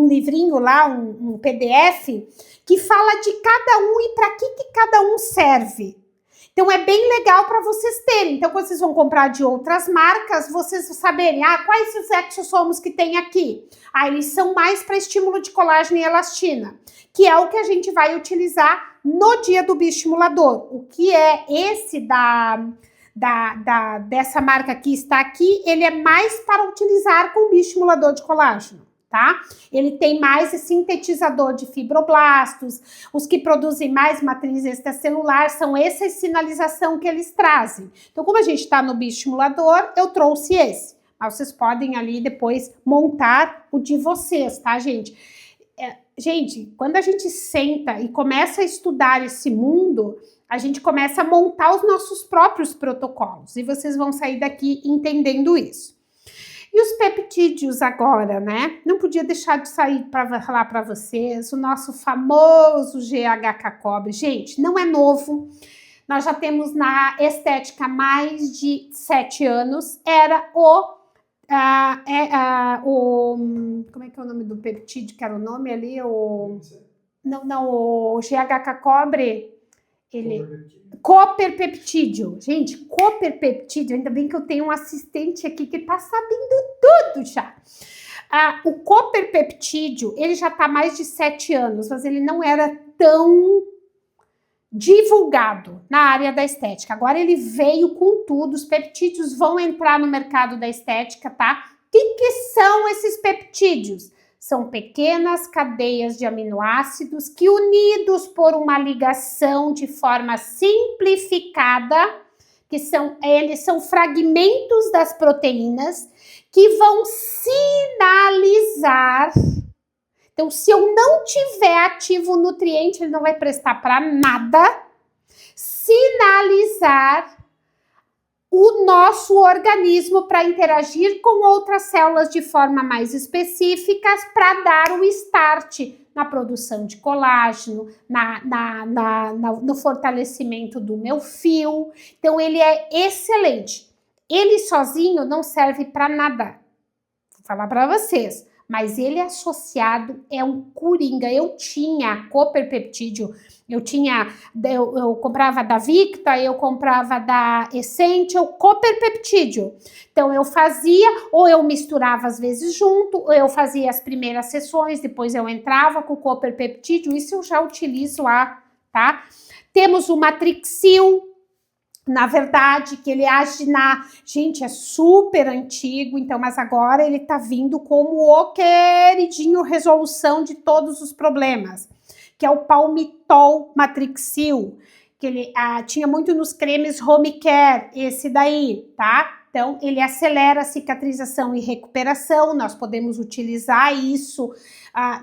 livrinho lá, um PDF, que fala de cada um e para que cada um serve. Então, é bem legal para vocês terem. Então, quando vocês vão comprar de outras marcas, vocês saberem, quais os exossomos que tem aqui? Eles são mais para estímulo de colágeno e elastina, que é o que a gente vai utilizar no dia do bioestimulador. O que é esse dessa marca que está aqui, ele é mais para utilizar com bioestimulador de colágeno, tá? Ele tem mais sintetizador de fibroblastos, os que produzem mais matriz extracelular, são essa sinalização que eles trazem. Então, como a gente está no bioestimulador, eu trouxe esse. Mas vocês podem ali depois montar o de vocês, tá, gente? Gente, quando a gente senta e começa a estudar esse mundo, a gente começa a montar os nossos próprios protocolos e vocês vão sair daqui entendendo isso. E os peptídeos agora, né? Não podia deixar de sair para falar para vocês o nosso famoso GHK Cobre. Gente, não é novo. Nós já temos na estética há mais de 7 anos. Era como é que é o nome do peptídeo? Que era o nome ali? O GHK Cobre. Cooperpeptídeo. Gente, cooperpeptídeo, ainda bem que eu tenho um assistente aqui que tá sabendo tudo já. O cooperpeptídeo, ele já tá há mais de 7 anos, mas ele não era tão divulgado na área da estética. Agora ele veio com tudo, os peptídeos vão entrar no mercado da estética, tá? O que são esses peptídeos? São pequenas cadeias de aminoácidos que, unidos por uma ligação de forma simplificada, eles são fragmentos das proteínas que vão sinalizar. Então, se eu não tiver ativo o nutriente, ele não vai prestar para nada. Sinalizar o nosso organismo para interagir com outras células de forma mais específica para dar o start na produção de colágeno, no fortalecimento do meu fio. Então, ele é excelente. Ele sozinho não serve para nada. Vou falar para vocês. Mas ele associado é um coringa. Eu tinha cooperpeptídeo, eu comprava da Victa, eu comprava da Essential, cooperpeptídeo. Então eu fazia, ou eu misturava às vezes junto, ou eu fazia as primeiras sessões, depois eu entrava com o cooperpeptídeo, isso eu já utilizo lá, tá? Temos o Matrixil, na verdade, que ele age Gente, é super antigo, então, mas agora ele tá vindo como o queridinho resolução de todos os problemas, que é o Palmitol Matrixil, que ele tinha muito nos cremes Home Care, esse daí, tá? Então, ele acelera a cicatrização e recuperação, nós podemos utilizar isso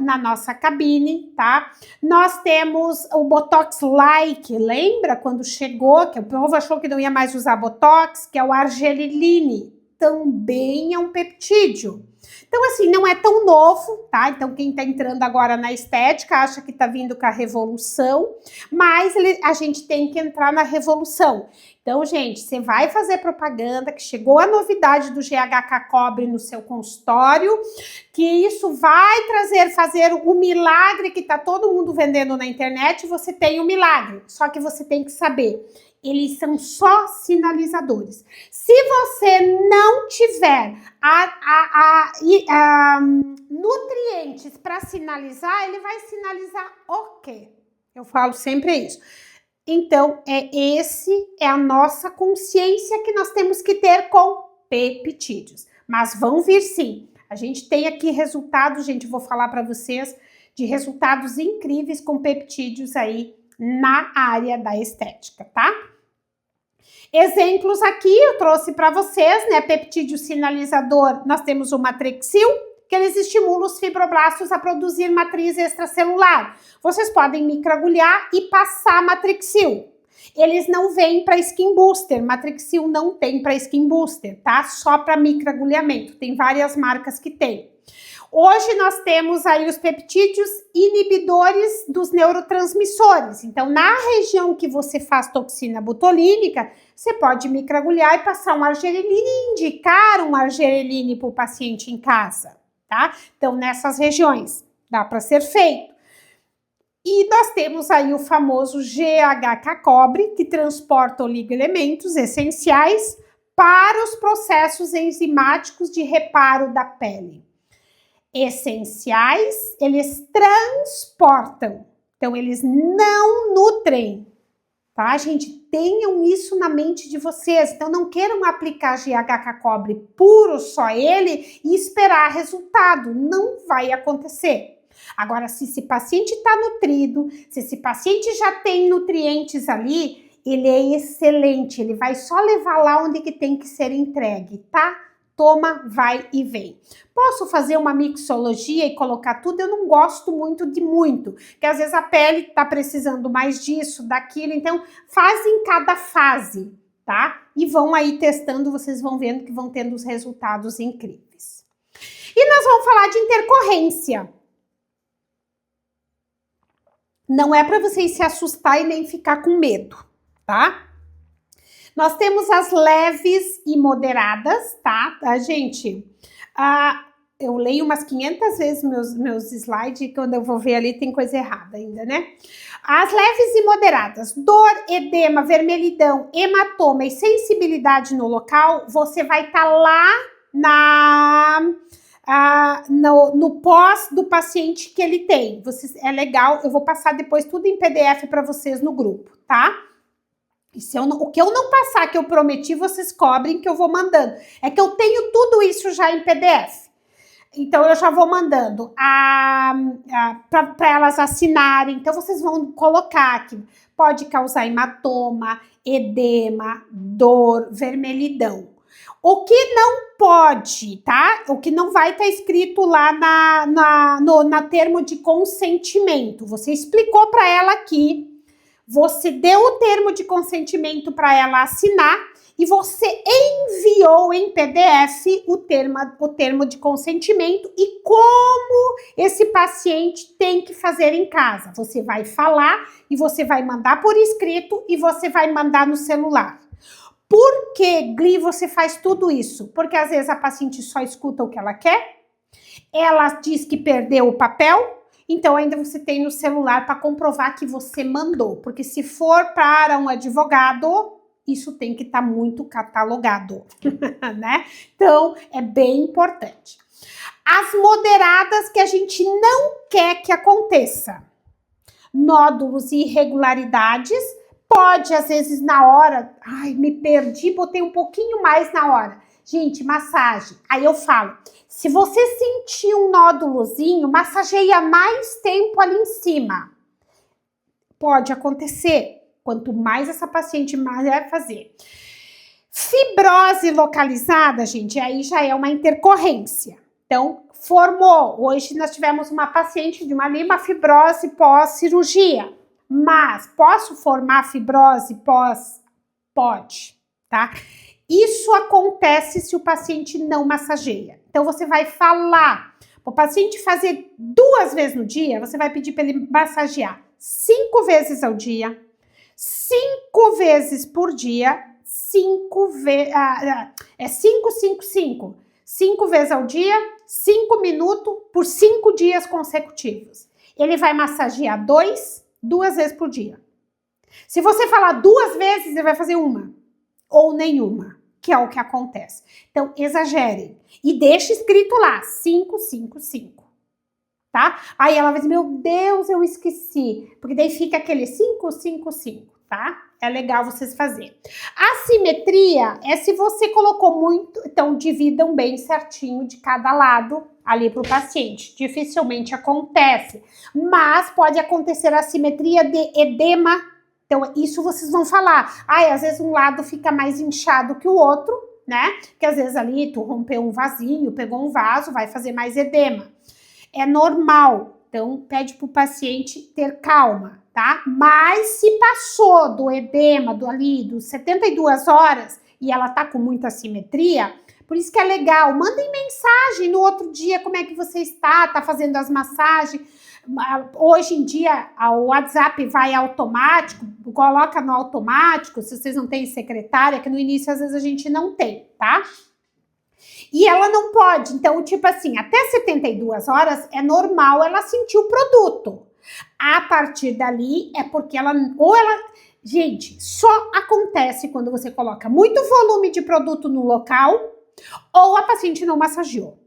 na nossa cabine, tá? Nós temos o Botox Like, lembra quando chegou, que o povo achou que não ia mais usar Botox, que é o Argeliline, também é um peptídeo. Então, assim, não é tão novo, tá? Então, quem tá entrando agora na estética acha que tá vindo com a revolução, mas a gente tem que entrar na revolução. Então, gente, você vai fazer propaganda que chegou a novidade do GHK Cobre no seu consultório, que isso vai fazer o milagre que tá todo mundo vendendo na internet, você tem o milagre. Só que você tem que saber, eles são só sinalizadores. Se você não tiver nutrientes para sinalizar, ele vai sinalizar o quê? Eu falo sempre isso. Então, esse é a nossa consciência que nós temos que ter com peptídeos. Mas vão vir sim. A gente tem aqui resultados, gente, vou falar para vocês de resultados incríveis com peptídeos aí na área da estética, tá? Exemplos aqui eu trouxe para vocês, né? Peptídeo sinalizador, nós temos o matrixil, que eles estimulam os fibroblastos a produzir matriz extracelular. Vocês podem microagulhar e passar matrixil. Eles não vêm para skin booster, matrixil não tem para skin booster, tá? Só para microagulhamento, tem várias marcas que tem. Hoje nós temos aí os peptídeos inibidores dos neurotransmissores. Então, na região que você faz toxina botulínica, você pode microagulhar e passar um argereline e indicar um argereline para o paciente em casa, tá? Então, nessas regiões, dá para ser feito. E nós temos aí o famoso GHK cobre, que transporta oligoelementos essenciais para os processos enzimáticos de reparo da pele. Essenciais, eles transportam, então eles não nutrem, tá, gente? Tenham isso na mente de vocês, então não queiram aplicar GHK cobre puro, só ele, e esperar resultado, não vai acontecer. Agora, se esse paciente está nutrido, se esse paciente já tem nutrientes ali, ele é excelente, ele vai só levar lá onde que tem que ser entregue, tá? Toma, vai e vem. Posso fazer uma mixologia e colocar tudo? Eu não gosto muito de muito, porque às vezes a pele tá precisando mais disso, daquilo, então faz em cada fase, tá? E vão aí testando, vocês vão vendo que vão tendo os resultados incríveis. E nós vamos falar de intercorrência. Não é para vocês se assustar e nem ficar com medo, tá? Nós temos as leves e moderadas, tá, gente? Eu leio umas 500 vezes meus slides e quando eu vou ver ali tem coisa errada ainda, né? As leves e moderadas, dor, edema, vermelhidão, hematoma e sensibilidade no local, você vai estar lá no pós do paciente que ele tem. É legal, eu vou passar depois tudo em PDF para vocês no grupo, tá? O que eu não passar, que eu prometi, vocês cobrem que eu vou mandando. É que eu tenho tudo isso já em PDF. Então, eu já vou mandando para elas assinarem. Então, vocês vão colocar que pode causar hematoma, edema, dor, vermelhidão. O que não pode, tá? O que não vai estar escrito lá na termo de consentimento. Você explicou para ela aqui. Você deu o termo de consentimento para ela assinar e você enviou em PDF o termo de consentimento e como esse paciente tem que fazer em casa. Você vai falar e você vai mandar por escrito e você vai mandar no celular. Por que, Gli, você faz tudo isso? Porque às vezes a paciente só escuta o que ela quer, ela diz que perdeu o papel, então ainda você tem no celular para comprovar que você mandou, porque se for para um advogado, isso tem que estar muito catalogado, né? Então, é bem importante. As moderadas que a gente não quer que aconteça. Nódulos e irregularidades, pode às vezes na hora, ai, me perdi, botei um pouquinho mais na hora. Gente, massagem, aí eu falo, se você sentir um nódulozinho, massageia mais tempo ali em cima. Pode acontecer, quanto mais essa paciente mais vai fazer. Fibrose localizada, gente, aí já é uma intercorrência. Então, formou, hoje nós tivemos uma paciente de uma fibrose pós-cirurgia, mas posso formar fibrose pós? Pode, tá? Isso acontece se o paciente não massageia. Então, você vai falar para o paciente fazer 2 vezes no dia, você vai pedir para ele massagear 5 vezes ao dia, 5 vezes por dia, 5 vezes, 5 vezes ao dia, 5 minutos por 5 dias consecutivos. Ele vai massagear 2 vezes por dia. Se você falar 2 vezes, ele vai fazer 1 ou nenhuma, que é o que acontece. Então, exagerem. E deixe escrito lá, 5, 5, 5. tá? Aí ela vai dizer, meu Deus, eu esqueci. Porque daí fica aquele 5, 5, 5, tá? É legal vocês fazerem. Assimetria é se você colocou muito, então dividam bem certinho de cada lado ali para o paciente. Dificilmente acontece, mas pode acontecer assimetria de edema. Então, isso vocês vão falar. Às vezes um lado fica mais inchado que o outro, né? Que às vezes ali tu rompeu um vasinho, pegou um vaso, vai fazer mais edema. É normal. Então, pede para o paciente ter calma, tá? Mas se passou do edema, dos 72 horas, e ela tá com muita assimetria, por isso que é legal. Mandem mensagem no outro dia, como é que você está, tá fazendo as massagens. Hoje em dia, o WhatsApp vai automático, coloca no automático, se vocês não têm secretária, que no início às vezes a gente não tem, tá? E ela não pode, então, tipo assim, até 72 horas é normal ela sentir o produto. A partir dali é porque gente, só acontece quando você coloca muito volume de produto no local ou a paciente não massageou,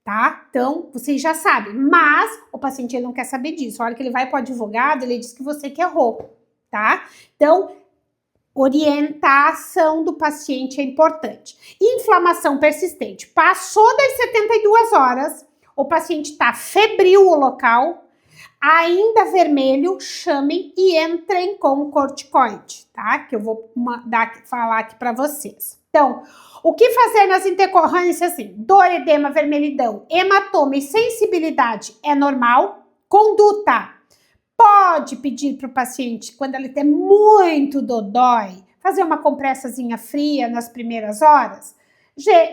tá? Então, vocês já sabem, mas o paciente ele não quer saber disso. A hora que ele vai para o advogado, ele diz que você que errou, tá? Então, orientação do paciente é importante. Inflamação persistente. Passou das 72 horas, o paciente está febril o local, ainda vermelho, chamem e entrem com corticoide, tá? Que eu vou falar aqui para vocês. Então, o que fazer nas intercorrências assim? Dor, edema, vermelhidão, hematoma e sensibilidade é normal. Conduta. Pode pedir para o paciente, quando ele tem muito dodói, fazer uma compressazinha fria nas primeiras horas.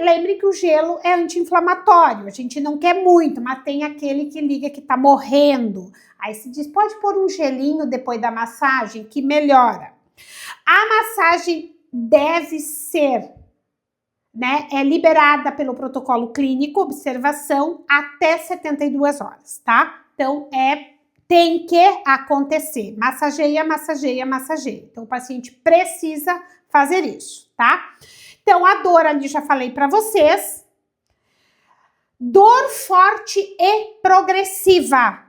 Lembre que o gelo é anti-inflamatório, a gente não quer muito, mas tem aquele que liga que tá morrendo. Aí se diz, pode pôr um gelinho depois da massagem que melhora. A massagem deve ser, né, liberada pelo protocolo clínico, observação, até 72 horas, tá? Então, tem que acontecer. Massageia, massageia, massageia. Então, o paciente precisa fazer isso, tá? Então, a dor ali já falei para vocês. Dor forte e progressiva,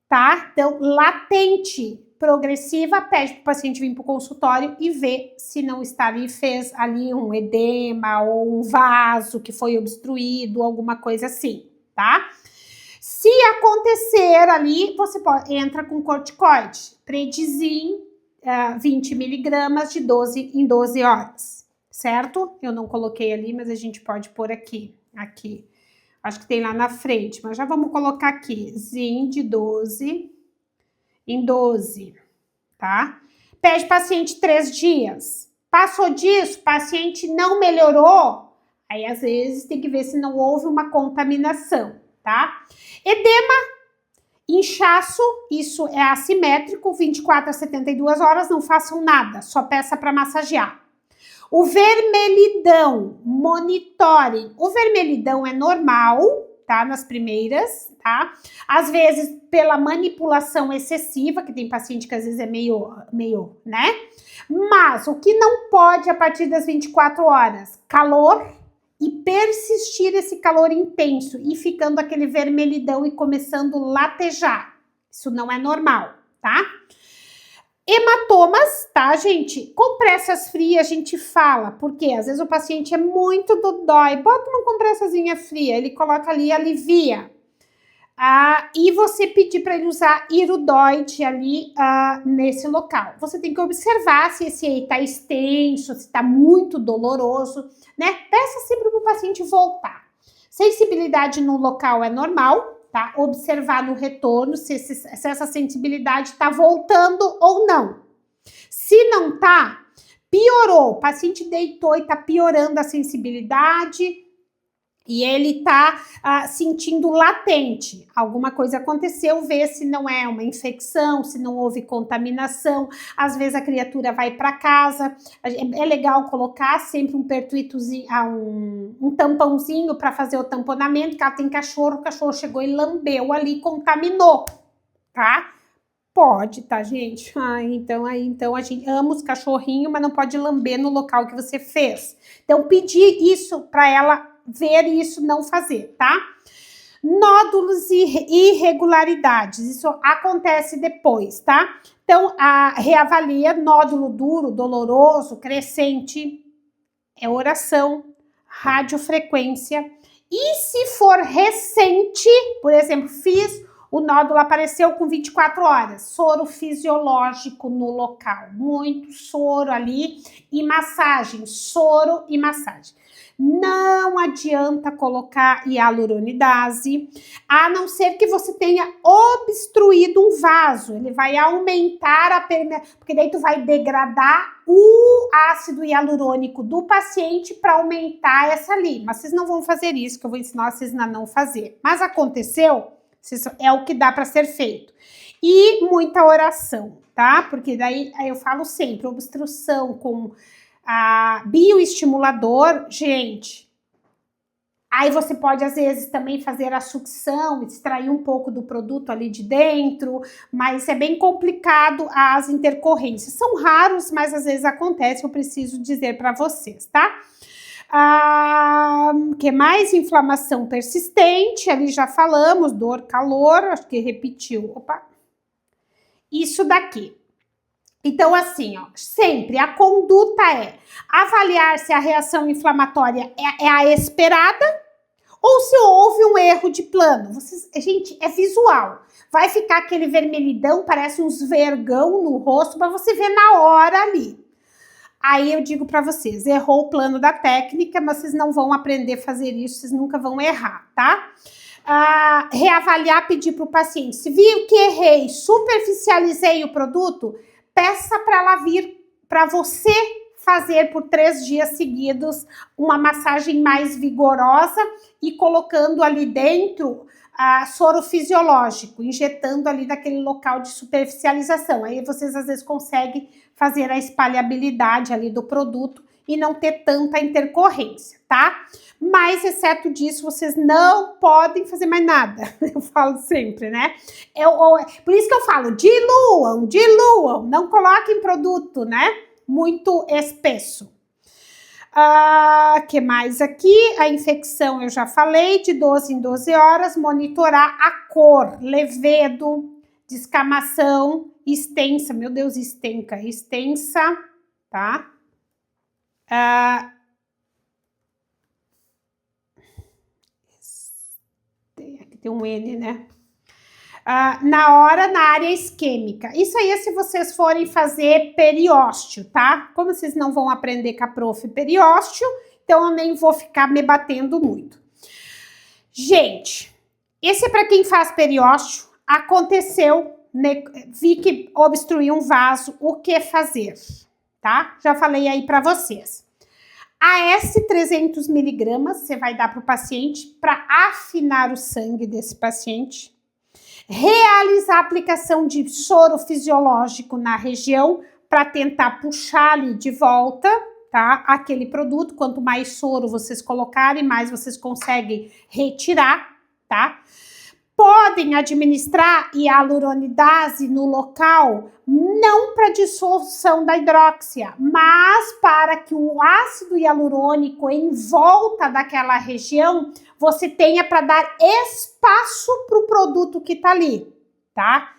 tá? Então, latente, progressiva, pede para o paciente vir para o consultório e ver se não está ali, fez ali um edema ou um vaso que foi obstruído, alguma coisa assim, tá? Se acontecer ali, você entra com corticoide, Predizin, 20 miligramas de 12 em 12 horas, certo? Eu não coloquei ali, mas a gente pode pôr aqui. Acho que tem lá na frente, mas já vamos colocar aqui. Zin de 12 em 12, tá? Pede paciente 3 dias. Passou disso, paciente não melhorou, aí às vezes tem que ver se não houve uma contaminação, tá? Edema, inchaço, isso é assimétrico, 24 a 72 horas, não façam nada, só peça para massagear. O vermelhidão, monitorem. O vermelhidão é normal, tá? Nas primeiras, tá? Às vezes, pela manipulação excessiva, que tem paciente que às vezes é meio, né? Mas o que não pode a partir das 24 horas? Calor e persistir esse calor intenso e ficando aquele vermelhidão e começando a latejar. Isso não é normal, tá? Hematomas, tá, gente? Compressas frias a gente fala, porque às vezes o paciente é muito dodói, bota uma compressazinha fria, ele coloca ali e alivia. E você pedir para ele usar Iridoide ali nesse local. Você tem que observar se esse aí tá extenso, se tá muito doloroso, né? Peça sempre para o paciente voltar. Sensibilidade no local é normal, tá? Observar no retorno se essa sensibilidade tá voltando ou não. Se não tá, piorou. O paciente deitou e tá piorando a sensibilidade e ele tá sentindo latente. Alguma coisa aconteceu, vê se não é uma infecção, se não houve contaminação. Às vezes a criatura vai para casa. É legal colocar sempre um pertuitozinho, um tampãozinho para fazer o tamponamento, que ela tem cachorro, o cachorro chegou e lambeu ali, contaminou, tá? Pode, tá, gente? Então a gente ama os cachorrinhos, mas não pode lamber no local que você fez. Então, pedir isso para ela ver isso, não fazer, tá? Nódulos e irregularidades, isso acontece depois, tá? Então, reavalia nódulo duro, doloroso, crescente, é oração, radiofrequência. E se for recente, por exemplo, o nódulo apareceu com 24 horas, soro fisiológico no local, muito soro ali e massagem, soro e massagem. Não adianta colocar hialuronidase, a não ser que você tenha obstruído um vaso. Ele vai aumentar a permeabilidade, porque daí tu vai degradar o ácido hialurônico do paciente para aumentar essa ali. Mas vocês não vão fazer isso, que eu vou ensinar vocês a não fazer. Mas aconteceu, é o que dá para ser feito. E muita oração, tá? Porque daí eu falo sempre, obstrução com bioestimulador, gente. Aí você pode, às vezes, também fazer a sucção, extrair um pouco do produto ali de dentro, mas é bem complicado as intercorrências. São raros, mas às vezes acontece, eu preciso dizer para vocês, tá? Que mais? Inflamação persistente, ali já falamos, dor, calor, acho que repetiu. Opa! Isso daqui. Então, assim, ó, sempre a conduta é avaliar se a reação inflamatória é a esperada ou se houve um erro de plano. Gente, é visual. Vai ficar aquele vermelhidão, parece uns vergão no rosto, para você ver na hora ali. Aí eu digo para vocês, errou o plano da técnica, mas vocês não vão aprender a fazer isso, vocês nunca vão errar, tá? Reavaliar, pedir para o paciente. Se viu que errei, superficializei o produto, peça para ela vir para você fazer por 3 dias seguidos uma massagem mais vigorosa e colocando ali dentro soro fisiológico, injetando ali naquele local de superficialização. Aí vocês às vezes conseguem fazer a espalhabilidade ali do produto e não ter tanta intercorrência, tá? Mas, exceto disso, vocês não podem fazer mais nada. Eu falo sempre, né? Por isso que eu falo, diluam, não coloquem produto, né? Muito espesso. Que mais aqui? A infecção eu já falei, de 12 em 12 horas, monitorar a cor, levedo, descamação, extensa, meu Deus, extensa, tá? Aqui tem um N, né? Na área isquêmica. Isso aí é se vocês forem fazer periósteo, tá? Como vocês não vão aprender com a prof periósteo, então eu nem vou ficar me batendo muito. Gente, esse é para quem faz periósteo. Aconteceu, vi que obstruiu um vaso, o que fazer, tá? Já falei aí para vocês. AS 300 miligramas você vai dar para o paciente para afinar o sangue desse paciente. Realizar a aplicação de soro fisiológico na região para tentar puxar ali de volta, tá? Aquele produto. Quanto mais soro vocês colocarem, mais vocês conseguem retirar, tá? Podem administrar hialuronidase no local, não para dissolução da hidróxia, mas para que o ácido hialurônico em volta daquela região você tenha para dar espaço para o produto que tá ali, tá?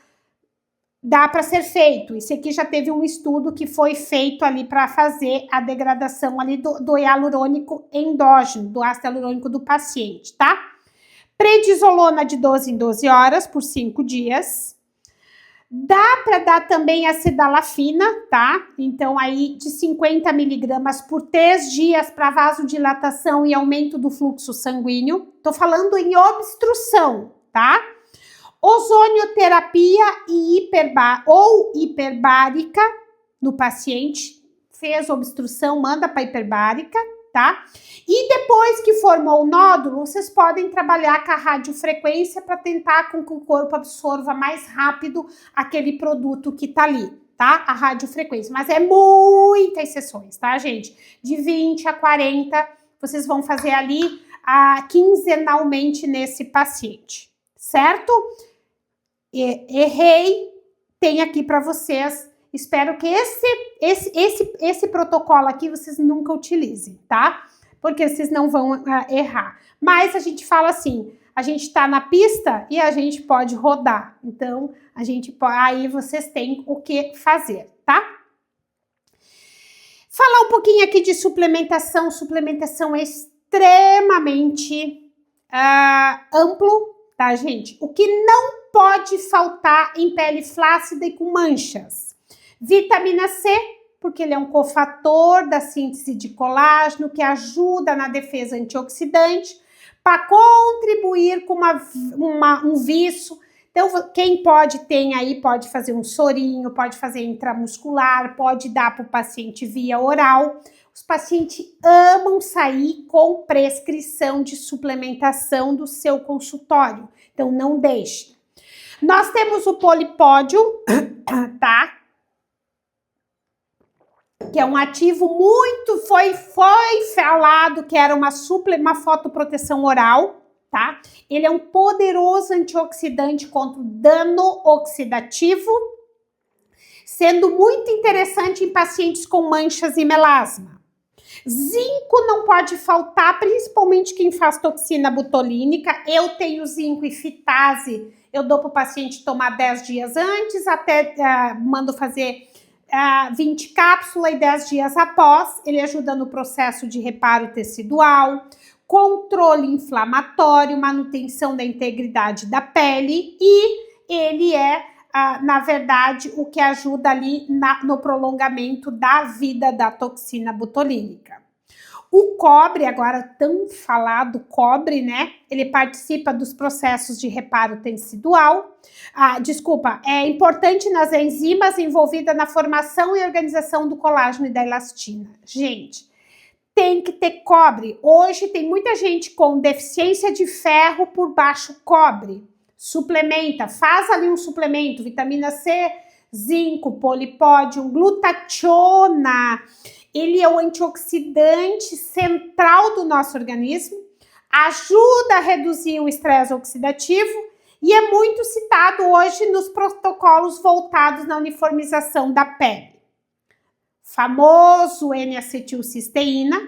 Dá para ser feito. Esse aqui já teve um estudo que foi feito ali para fazer a degradação ali do hialurônico endógeno, do ácido hialurônico do paciente, tá? Prednisolona de 12 em 12 horas por 5 dias. Dá para dar também a citalafina, tá? Então, aí de 50 miligramas por 3 dias para vasodilatação e aumento do fluxo sanguíneo. Tô falando em obstrução, tá? Ozonioterapia hiperbárica no paciente. Fez obstrução, manda para hiperbárica, tá? E depois que formou o nódulo, vocês podem trabalhar com a radiofrequência para tentar com que o corpo absorva mais rápido aquele produto que tá ali, tá? A radiofrequência. Mas é muitas sessões, tá, gente? De 20 a 40, vocês vão fazer ali quinzenalmente nesse paciente, certo? Errei, tem aqui para vocês. Espero que esse protocolo aqui vocês nunca utilizem, tá? Porque vocês não vão errar. Mas a gente fala assim, a gente tá na pista e a gente pode rodar. Então, aí vocês têm o que fazer, tá? Falar um pouquinho aqui de suplementação. Suplementação é extremamente amplo, tá, gente? O que não pode faltar em pele flácida e com manchas? Vitamina C, porque ele é um cofator da síntese de colágeno, que ajuda na defesa antioxidante, para contribuir com um viço. Então, quem pode fazer um sorinho, pode fazer intramuscular, pode dar para o paciente via oral. Os pacientes amam sair com prescrição de suplementação do seu consultório. Então, não deixe. Nós temos o polipódio, tá? Que é um ativo foi falado que era uma fotoproteção oral, tá? Ele é um poderoso antioxidante contra o dano oxidativo, sendo muito interessante em pacientes com manchas e melasma. Zinco não pode faltar, principalmente quem faz toxina botulínica. Eu tenho zinco e fitase, eu dou para o paciente tomar 10 dias antes, até mando fazer 20 cápsulas e 10 dias após. Ele ajuda no processo de reparo tecidual, controle inflamatório, manutenção da integridade da pele e ele na verdade, o que ajuda ali no prolongamento da vida da toxina botulínica. O cobre, agora tão falado cobre, né? Ele participa dos processos de reparo tecidual. É importante nas enzimas envolvidas na formação e organização do colágeno e da elastina. Gente, tem que ter cobre. Hoje tem muita gente com deficiência de ferro por baixo cobre. Suplementa, faz ali um suplemento, vitamina C, zinco, polipódio, glutationa. Ele é o antioxidante central do nosso organismo, ajuda a reduzir o estresse oxidativo e é muito citado hoje nos protocolos voltados na uniformização da pele. Famoso N-acetilcisteína,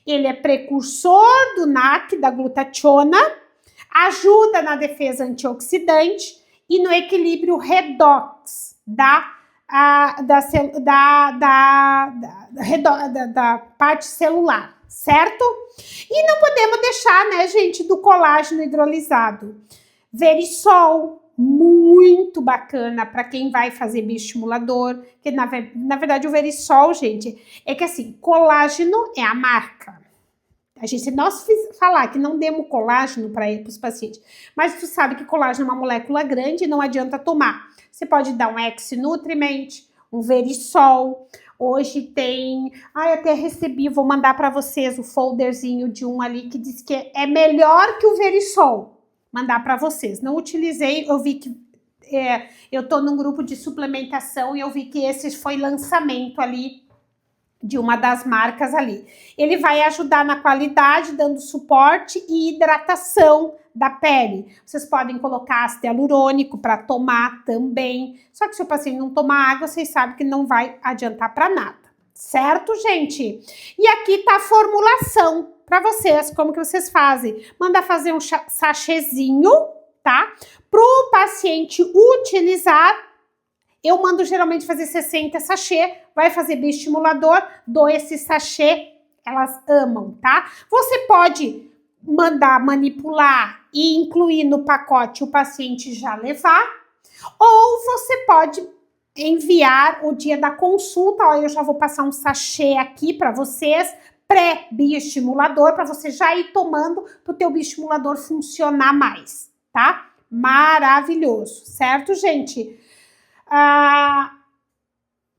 ele é precursor do NAC, da glutationa, ajuda na defesa antioxidante e no equilíbrio redox da parte celular, certo? E não podemos deixar, né, gente, do colágeno hidrolisado. Verisol, muito bacana para quem vai fazer bioestimulador, que na verdade o Verisol, gente, é que assim, colágeno é a marca. Se nós falar que não demos colágeno para os pacientes, mas tu sabe que colágeno é uma molécula grande e não adianta tomar. Você pode dar um X-Nutriment, um Verisol. Hoje tem... até recebi, vou mandar para vocês o folderzinho de um ali que diz que é melhor que o Verisol. Mandar para vocês. Não utilizei, eu vi que... eu tô num grupo de suplementação e eu vi que esse foi lançamento ali de uma das marcas ali. Ele vai ajudar na qualidade, dando suporte e hidratação da pele. Vocês podem colocar ácido hialurônico para tomar também. Só que se o paciente não tomar água, vocês sabem que não vai adiantar para nada. Certo, gente? E aqui tá a formulação para vocês. Como que vocês fazem? Manda fazer um sachêzinho, tá? Pro paciente utilizar. Eu mando geralmente fazer 60 sachê, vai fazer bioestimulador, dou esse sachê, elas amam, tá? Você pode mandar manipular e incluir no pacote o paciente já levar, ou você pode enviar o dia da consulta, ó, eu já vou passar um sachê aqui para vocês, pré-bioestimulador, para você já ir tomando para o teu bioestimulador funcionar mais, tá? Maravilhoso, certo, gente?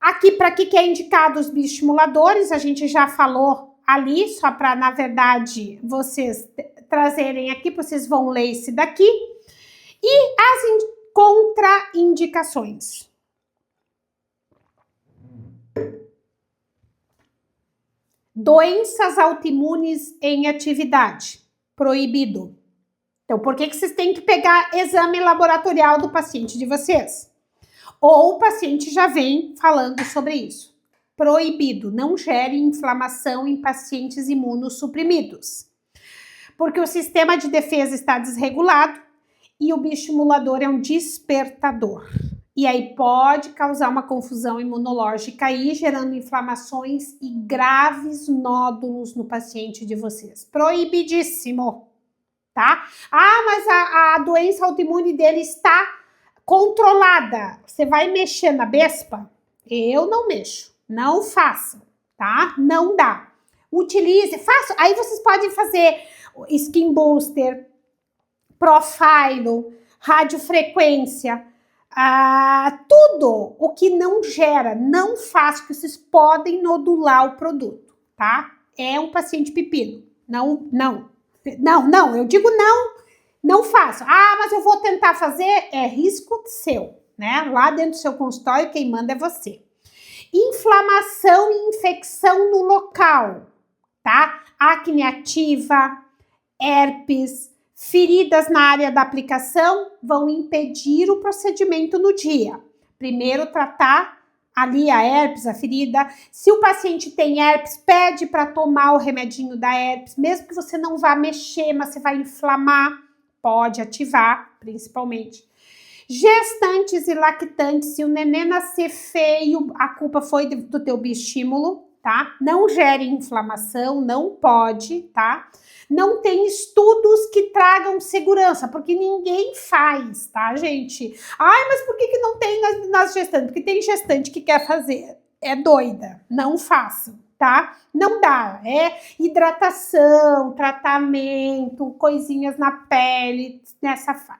Aqui, para que é indicado os bioestimuladores, a gente já falou ali, só para, na verdade, vocês trazerem aqui, vocês vão ler esse daqui. E as contraindicações. Doenças autoimunes em atividade, proibido. Então, por que vocês têm que pegar exame laboratorial do paciente de vocês? Ou o paciente já vem falando sobre isso. Proibido, não gere inflamação em pacientes imunossuprimidos. Porque o sistema de defesa está desregulado e o bioestimulador é um despertador. E aí pode causar uma confusão imunológica aí, gerando inflamações e graves nódulos no paciente de vocês. Proibidíssimo, tá? Ah, mas a doença autoimune dele está controlada. Você vai mexer na Bespa? Eu não mexo. Não façam, tá? Não dá. Utilize, faça. Aí vocês podem fazer skin booster, profile, radiofrequência, tudo o que não gera, não faz, que vocês podem nodular o produto, tá? É um paciente pepino. Não, eu digo não faço. Ah, mas eu vou tentar fazer, é risco seu, né? Lá dentro do seu consultório, quem manda é você. Inflamação e infecção no local, tá? Acne ativa, herpes, feridas na área da aplicação vão impedir o procedimento no dia. Primeiro tratar ali a herpes, a ferida. Se o paciente tem herpes, pede para tomar o remedinho da herpes, mesmo que você não vá mexer, mas você vai inflamar, pode ativar, principalmente. Gestantes e lactantes, se o neném nascer feio, a culpa foi do teu bioestímulo, tá? Não gere inflamação, não pode, tá? Não tem estudos que tragam segurança, porque ninguém faz, tá, gente? Ai, mas por que não tem nas gestantes? Porque tem gestante que quer fazer. É doida, não façam, tá? Não dá, é hidratação, tratamento, coisinhas na pele, nessa fase.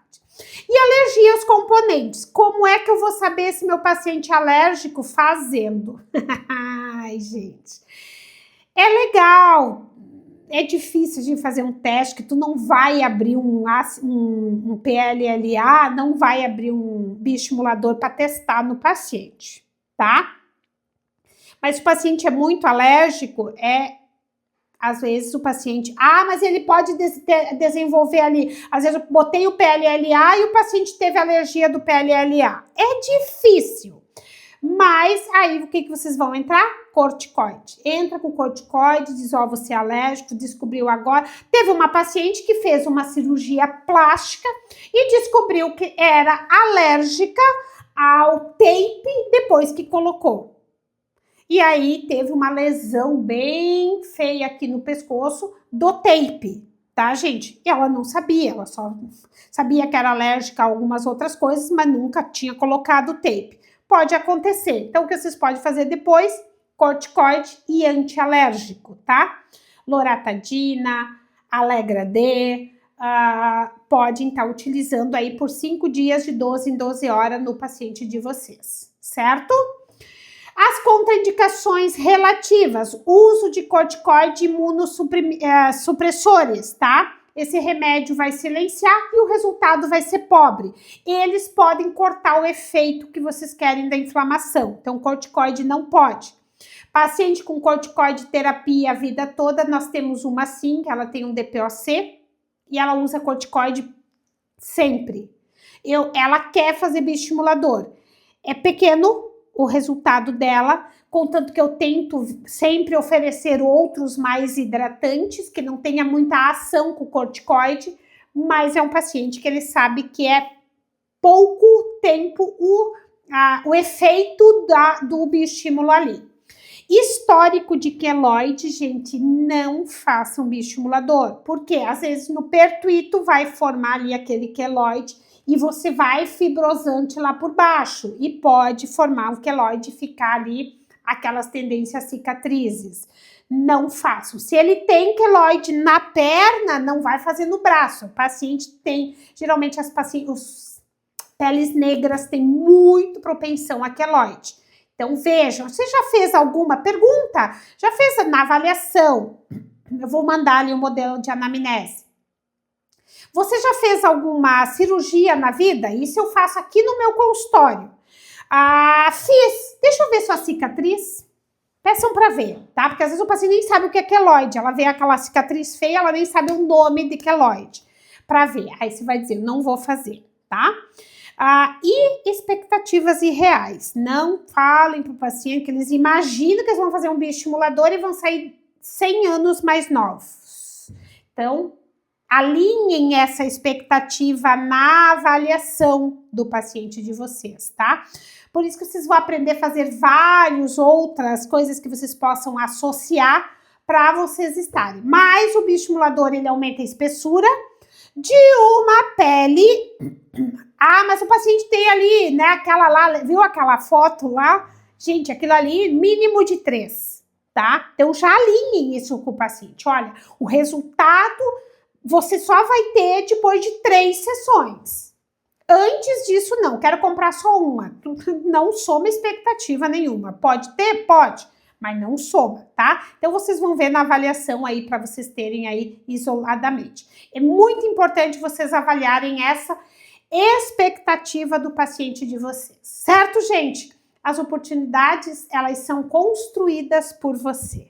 E alergia aos componentes. Como é que eu vou saber se meu paciente é alérgico? Fazendo. Ai, gente. É legal. É difícil de fazer um teste que tu não vai abrir um PLLA, não vai abrir um bioestimulador para testar no paciente, tá? Mas se o paciente é muito alérgico, às vezes o paciente, mas ele pode desenvolver ali, às vezes eu botei o PLLA e o paciente teve alergia do PLLA. É difícil, mas aí o que vocês vão entrar? Corticoide. Entra com corticoide, diz, você é alérgico, descobriu agora. Teve uma paciente que fez uma cirurgia plástica e descobriu que era alérgica ao tape depois que colocou. E aí teve uma lesão bem feia aqui no pescoço do tape, tá, gente? E ela não sabia, ela só sabia que era alérgica a algumas outras coisas, mas nunca tinha colocado tape. Pode acontecer. Então, o que vocês podem fazer depois? Corticoide e antialérgico, tá? Loratadina, Allegra D, podem estar utilizando aí por 5 dias de 12 em 12 horas no paciente de vocês, certo? As contraindicações relativas, uso de corticoide e imunossupressores, tá? Esse remédio vai silenciar e o resultado vai ser pobre. Eles podem cortar o efeito que vocês querem da inflamação. Então, corticoide não pode. Paciente com corticoide terapia a vida toda, nós temos uma sim, que ela tem um DPOC e ela usa corticoide sempre. Ela quer fazer bioestimulador. É pequeno o resultado dela, contanto que eu tento sempre oferecer outros mais hidratantes, que não tenha muita ação com o corticoide, mas é um paciente que ele sabe que é pouco tempo o efeito do bioestímulo ali. Histórico de queloide, gente, não façam bioestimulador, porque às vezes no pertuito vai formar ali aquele queloide e você vai fibrosante lá por baixo e pode formar o queloide e ficar ali aquelas tendências cicatrizes. Não façam. Se ele tem queloide na perna, não vai fazer no braço. O paciente tem, geralmente as peles negras têm muito propensão a queloide. Então vejam, você já fez alguma pergunta? Já fez na avaliação? Eu vou mandar ali o modelo de anamnese. Você já fez alguma cirurgia na vida? Isso eu faço aqui no meu consultório. Fiz. Deixa eu ver sua cicatriz. Peçam para ver, tá? Porque às vezes o paciente nem sabe o que é queloide. Ela vê aquela cicatriz feia, ela nem sabe o nome de queloide. Para ver. Aí você vai dizer, não vou fazer, tá? E expectativas irreais. Não falem para o paciente que eles imaginam que eles vão fazer um bioestimulador e vão sair 100 anos mais novos. Então, alinhem essa expectativa na avaliação do paciente de vocês, tá? Por isso que vocês vão aprender a fazer várias outras coisas que vocês possam associar para vocês estarem. Mas o bioestimulador, ele aumenta a espessura de uma pele. Ah, mas o paciente tem ali, né, aquela lá, viu aquela foto lá? Gente, aquilo ali, mínimo de 3, tá? Então já alinhem isso com o paciente. Olha, o resultado você só vai ter depois de 3 sessões. Antes disso, não. Quero comprar só uma. Não soma expectativa nenhuma. Pode ter? Pode. Mas não soma, tá? Então, vocês vão ver na avaliação aí, para vocês terem aí isoladamente. É muito importante vocês avaliarem essa expectativa do paciente de vocês. Certo, gente? As oportunidades, elas são construídas por você.